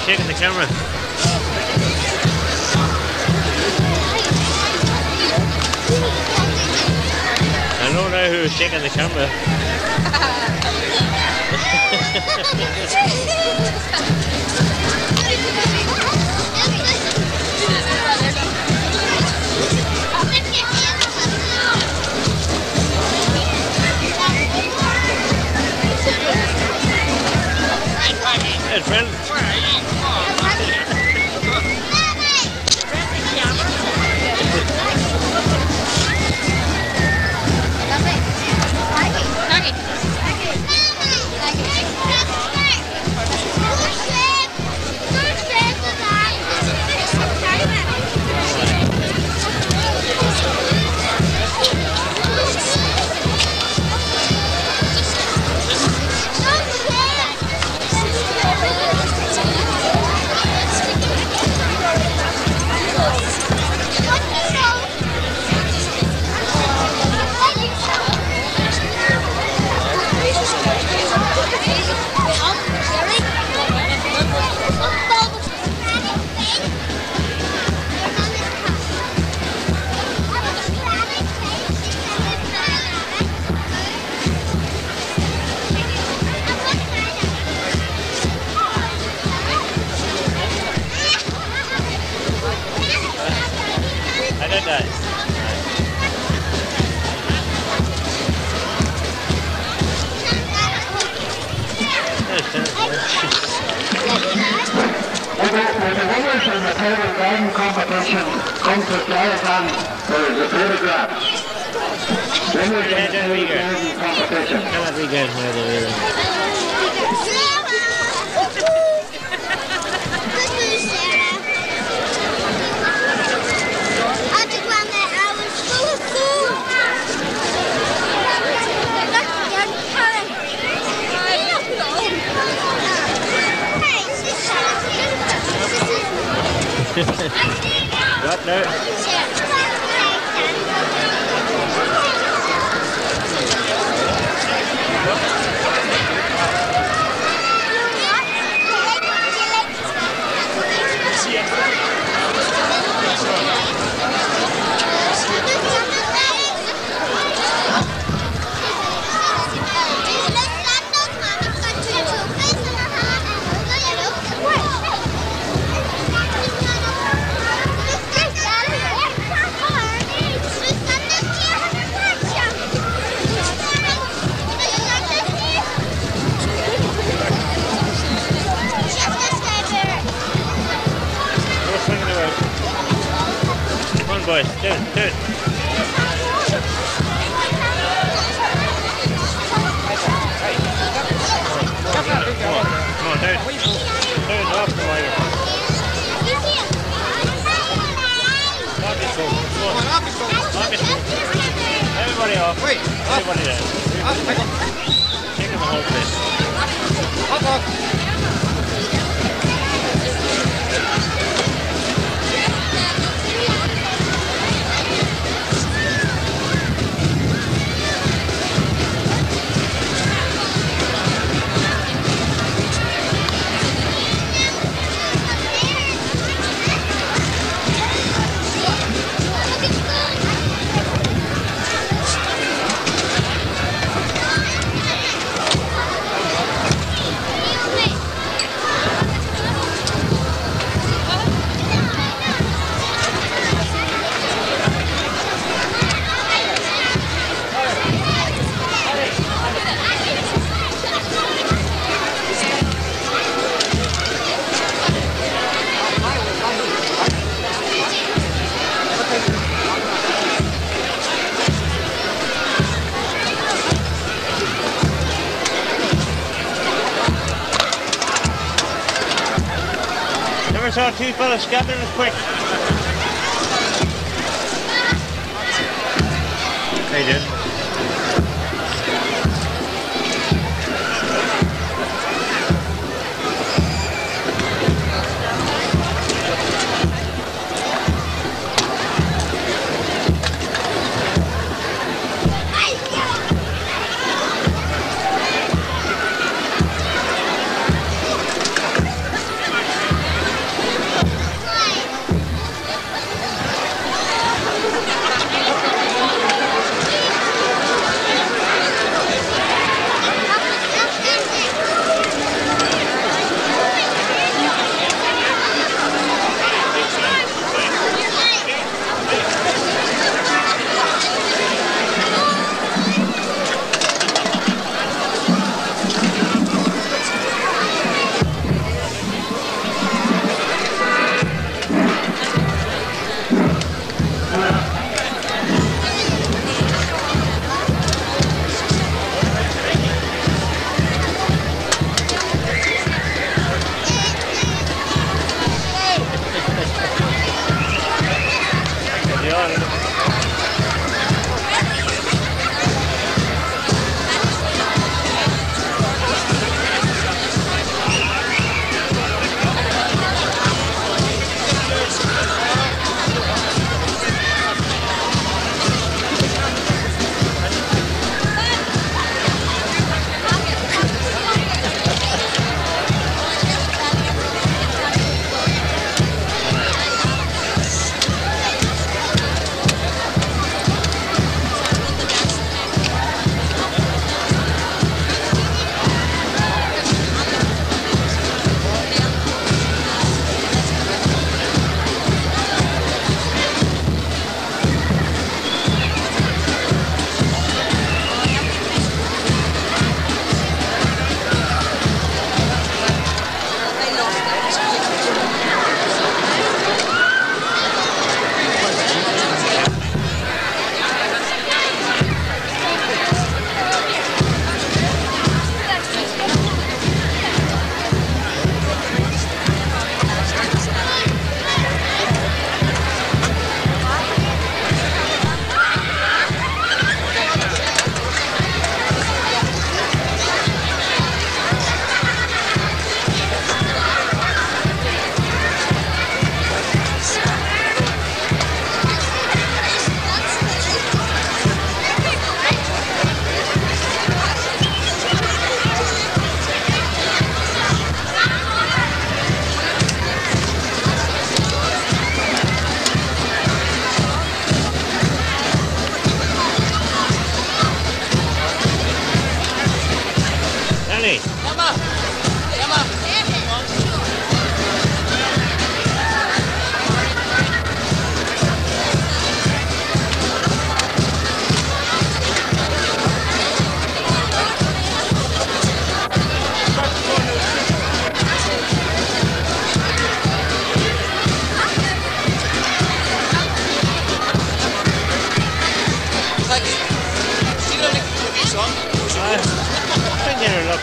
Shaking the camera. I don't know who's shaking the camera. There's Friel. Competition comes to Strabane. There is a photograph. Winners in the Golden competition. Cannot be good for the video. What now? Boys, do it. Come on, do it. Do it off the way. Lock it full. Come on. Lock it full. Everybody off. Wait. Everybody down. Take them the whole place. Off. Saw two fellas scattering as quick. They did.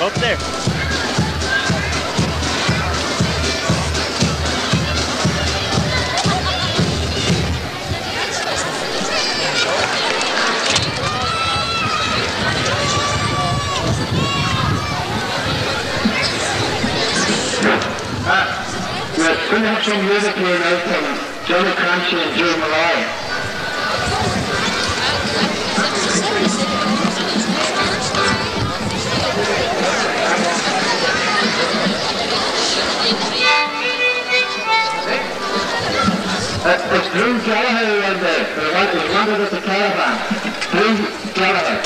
Up there. We're going to have some music here now from Johnny Crampsie and Joe Molloy. It's Neal Gallagher around there. He's wanted at the caravan. Neal Gallagher.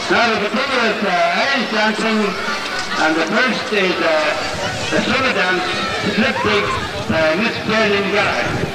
Now there's a couple of Irish dancing, and the first is the summer dance, the flip dig, Miss Neal Gallagher.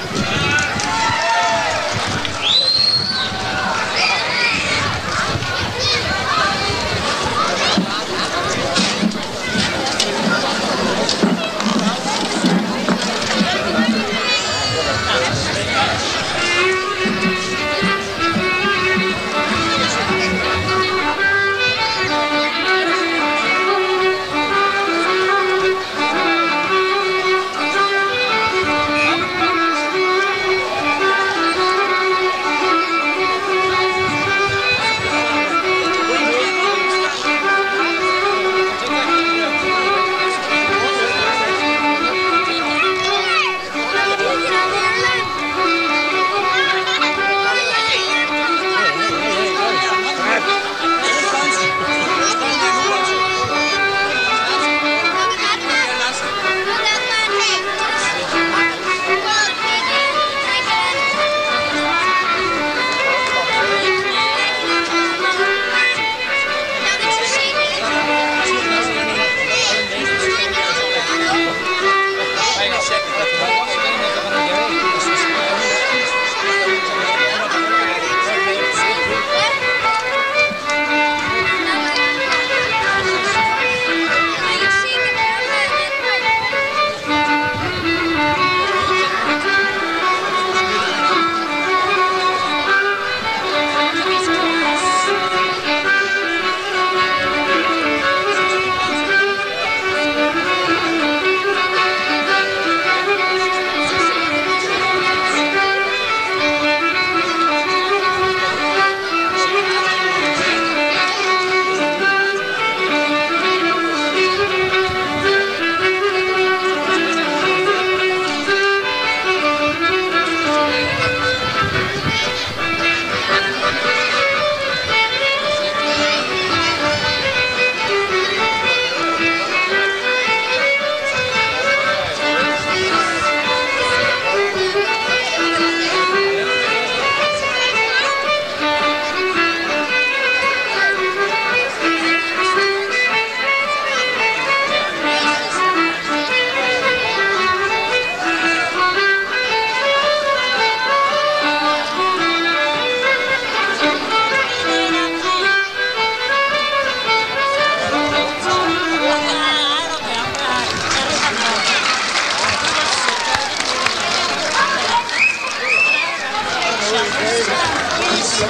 There's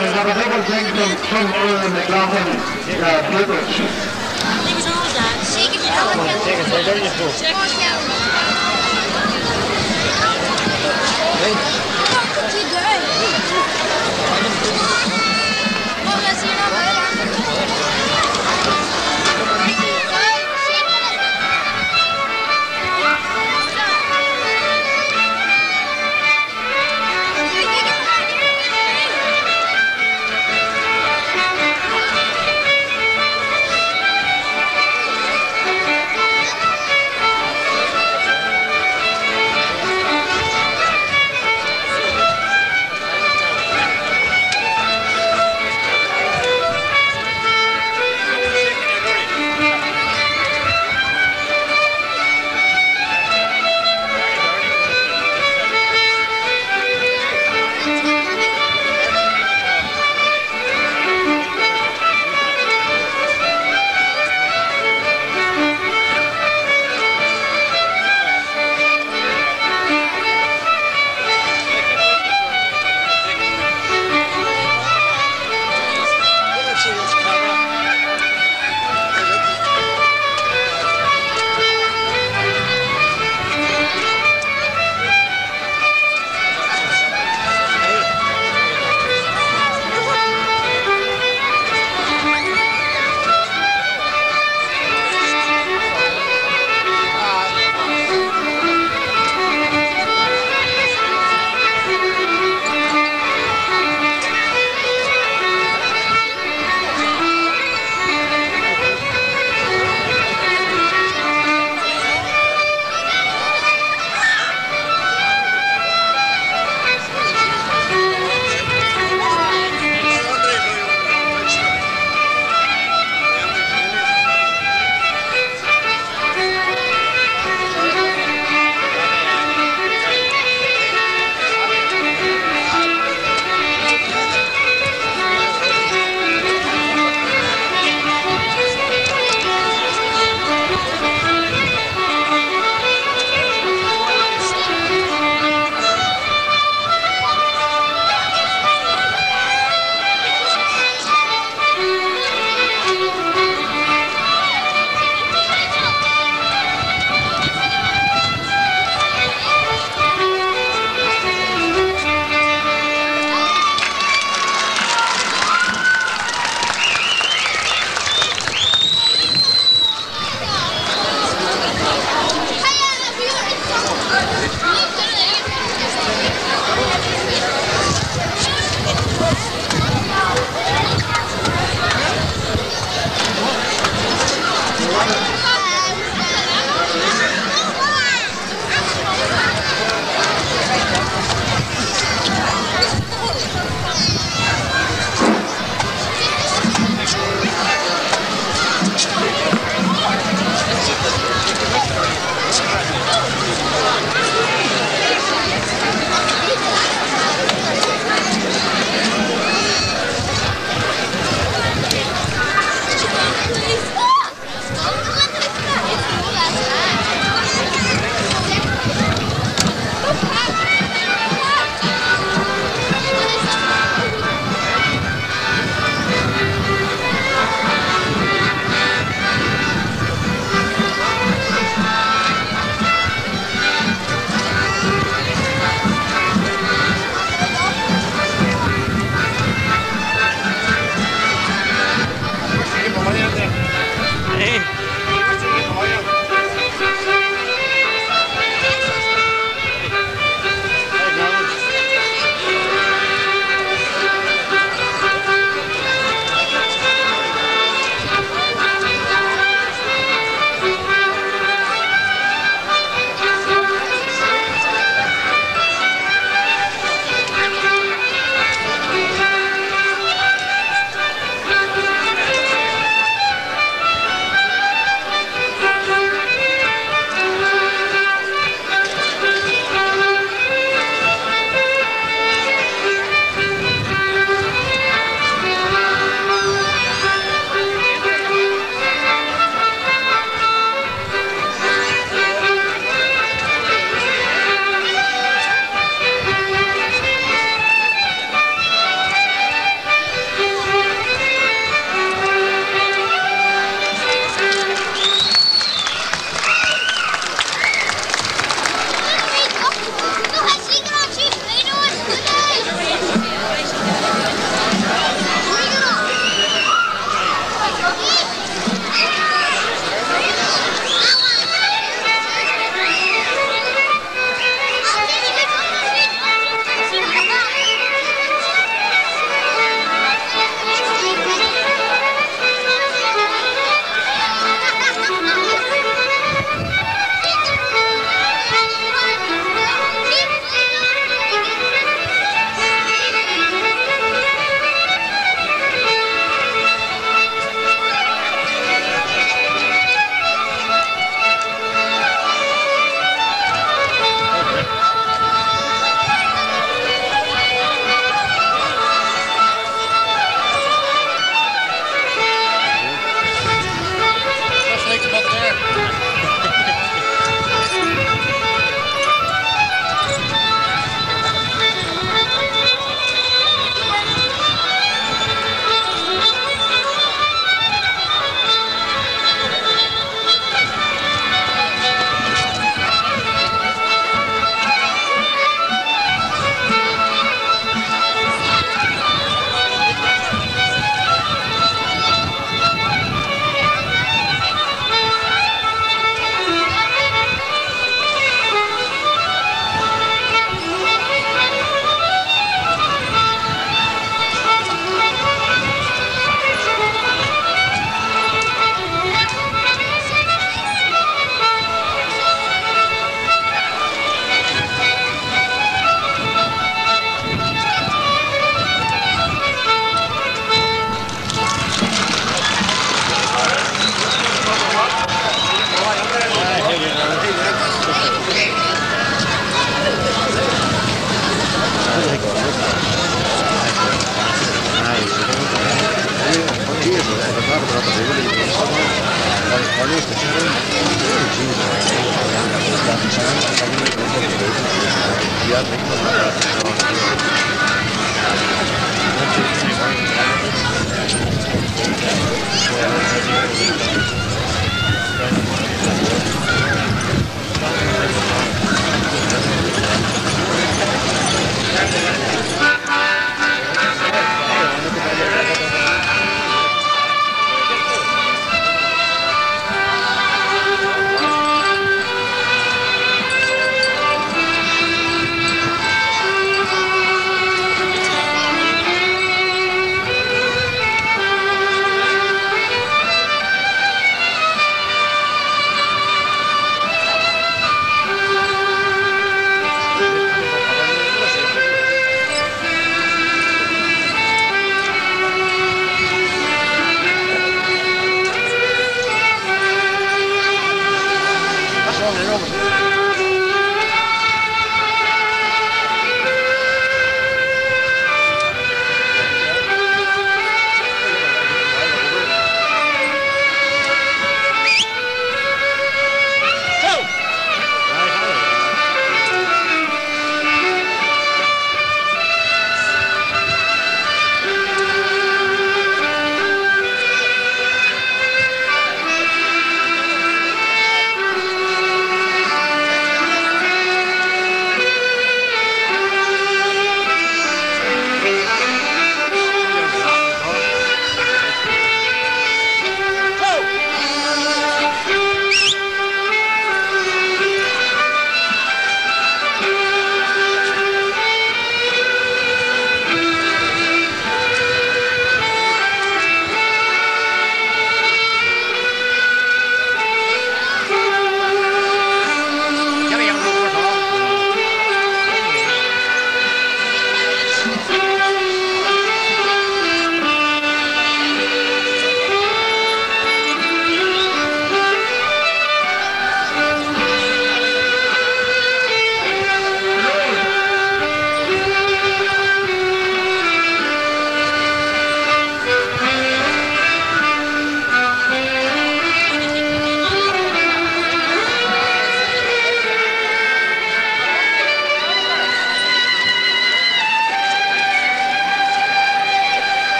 a double thing from McLaughlin, Flippers.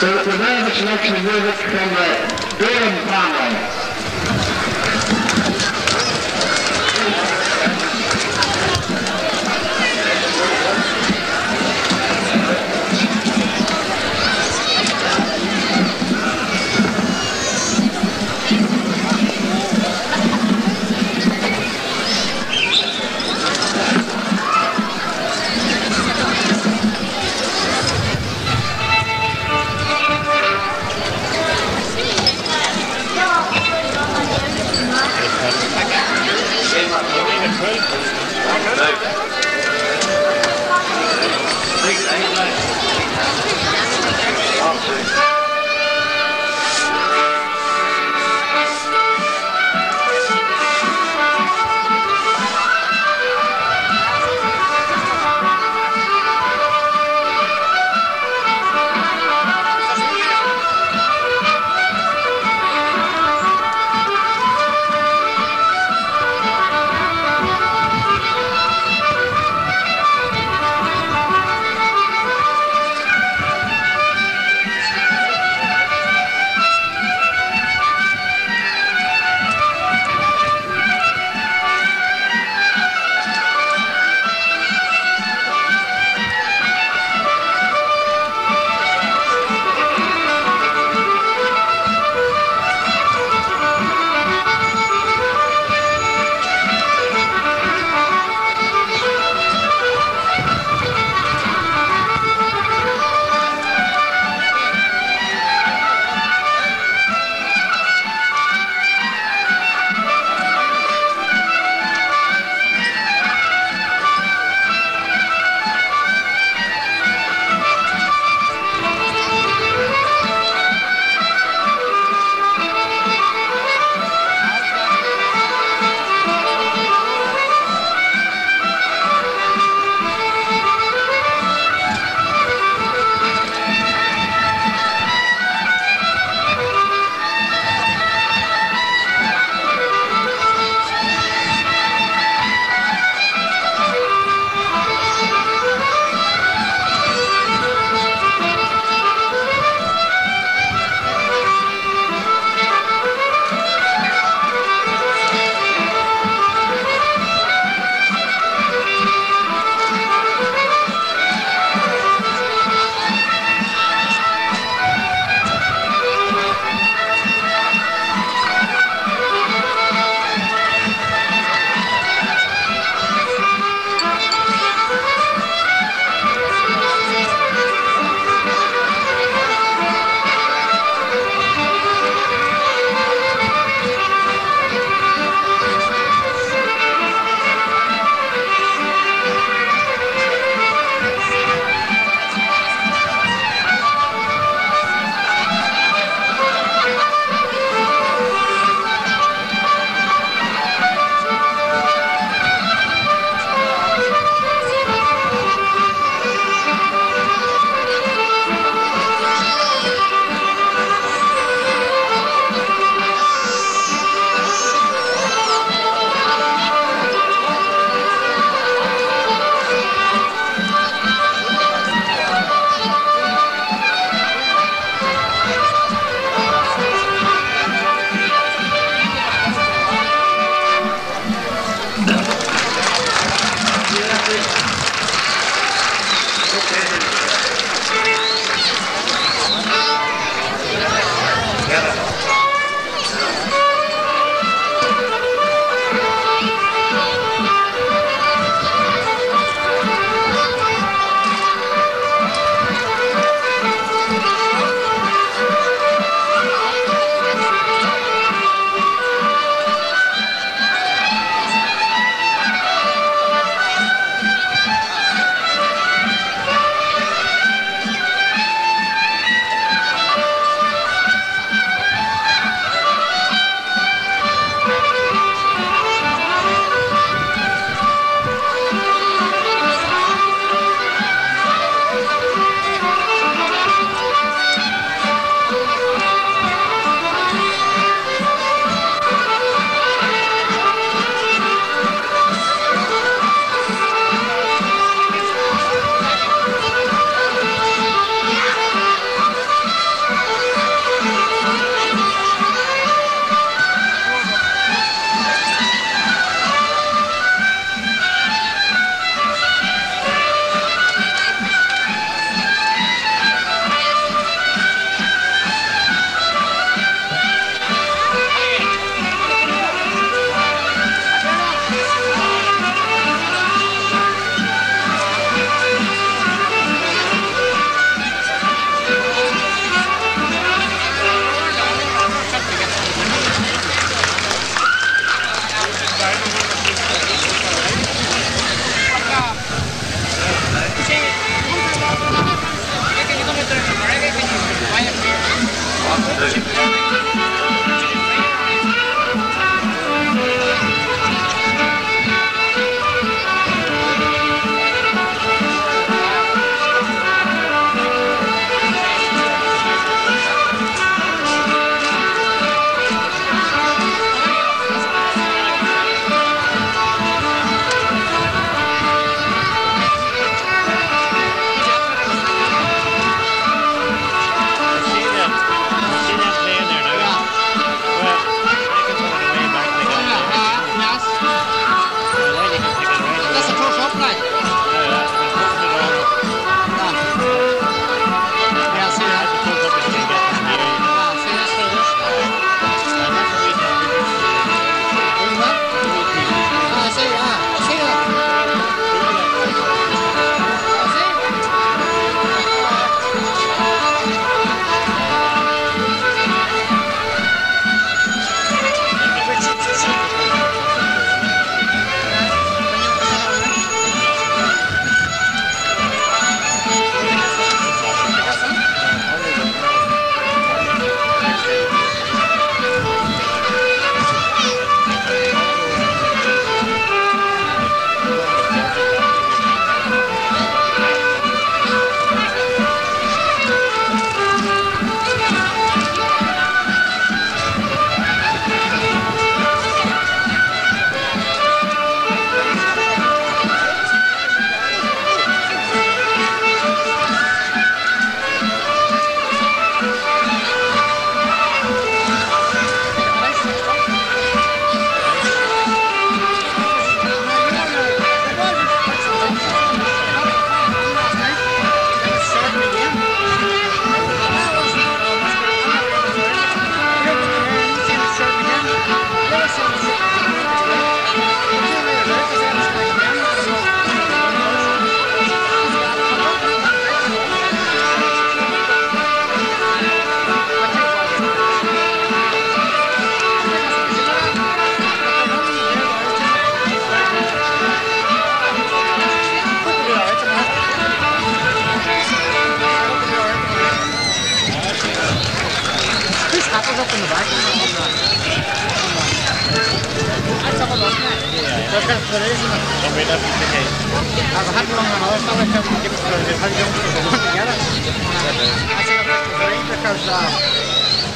The very selection of music from Golden Harp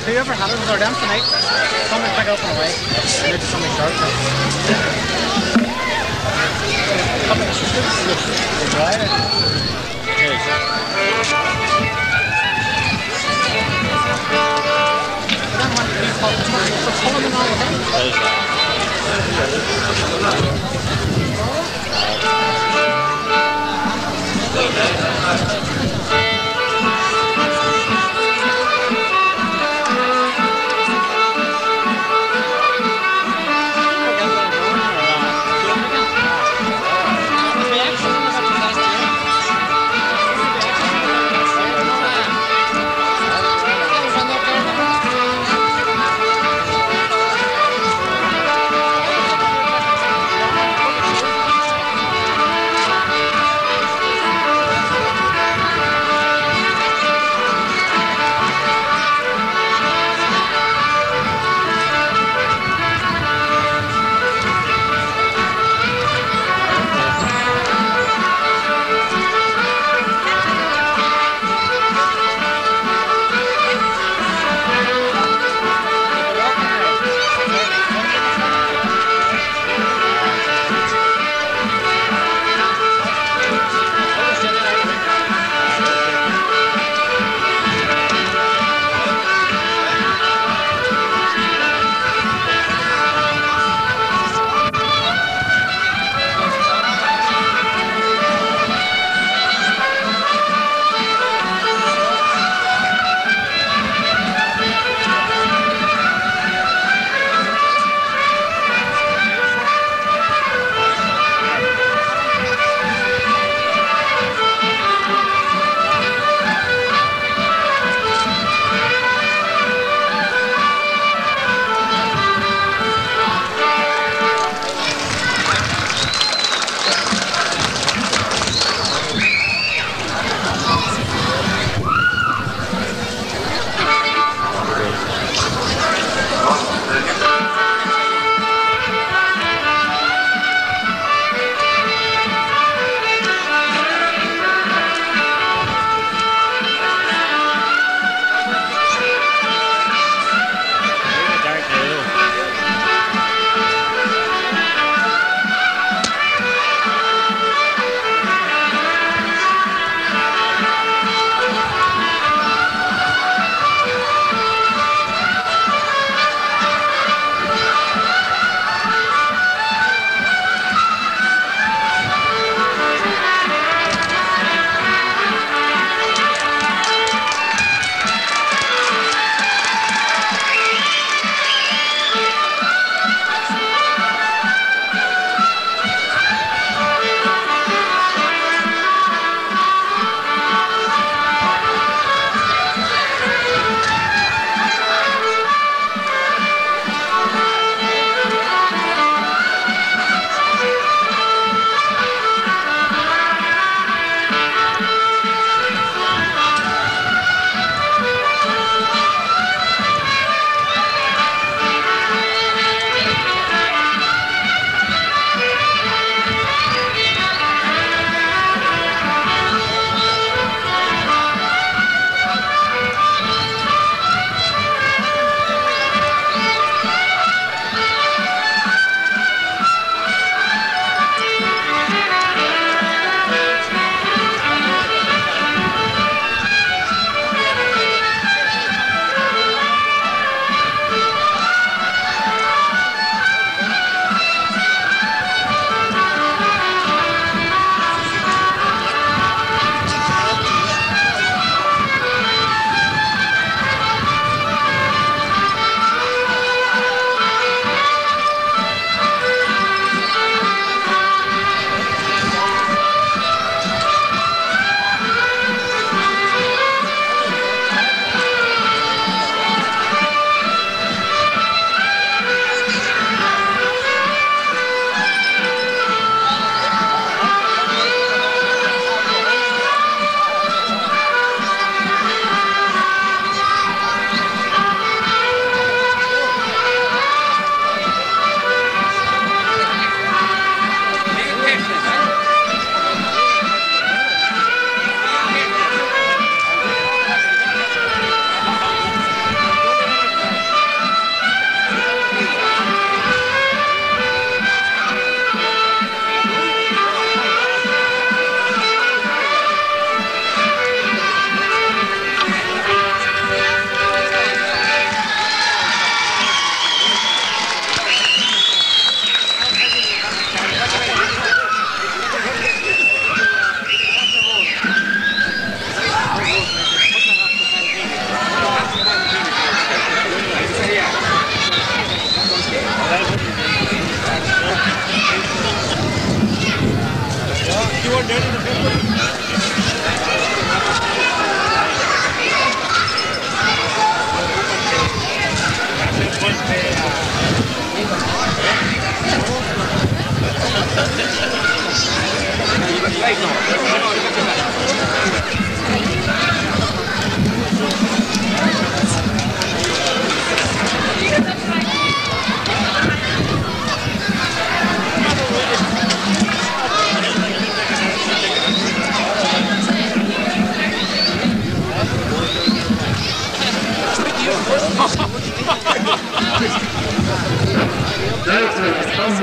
Whoever had it for them tonight, somebody pick it up and away. And it's somebody short.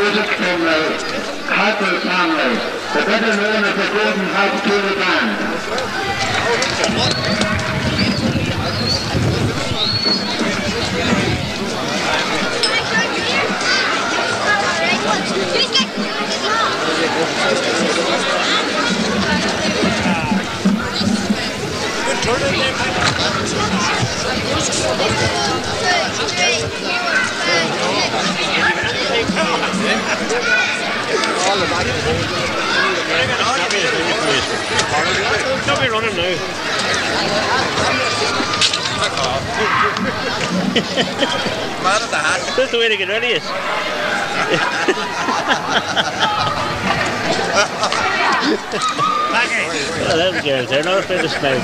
music from Harper Family, the better known as the Golden Harp Ceili Band. Don't be running now. Man at the hat. That's the way to get ready is. Oh, them girls, they're not afraid to smell.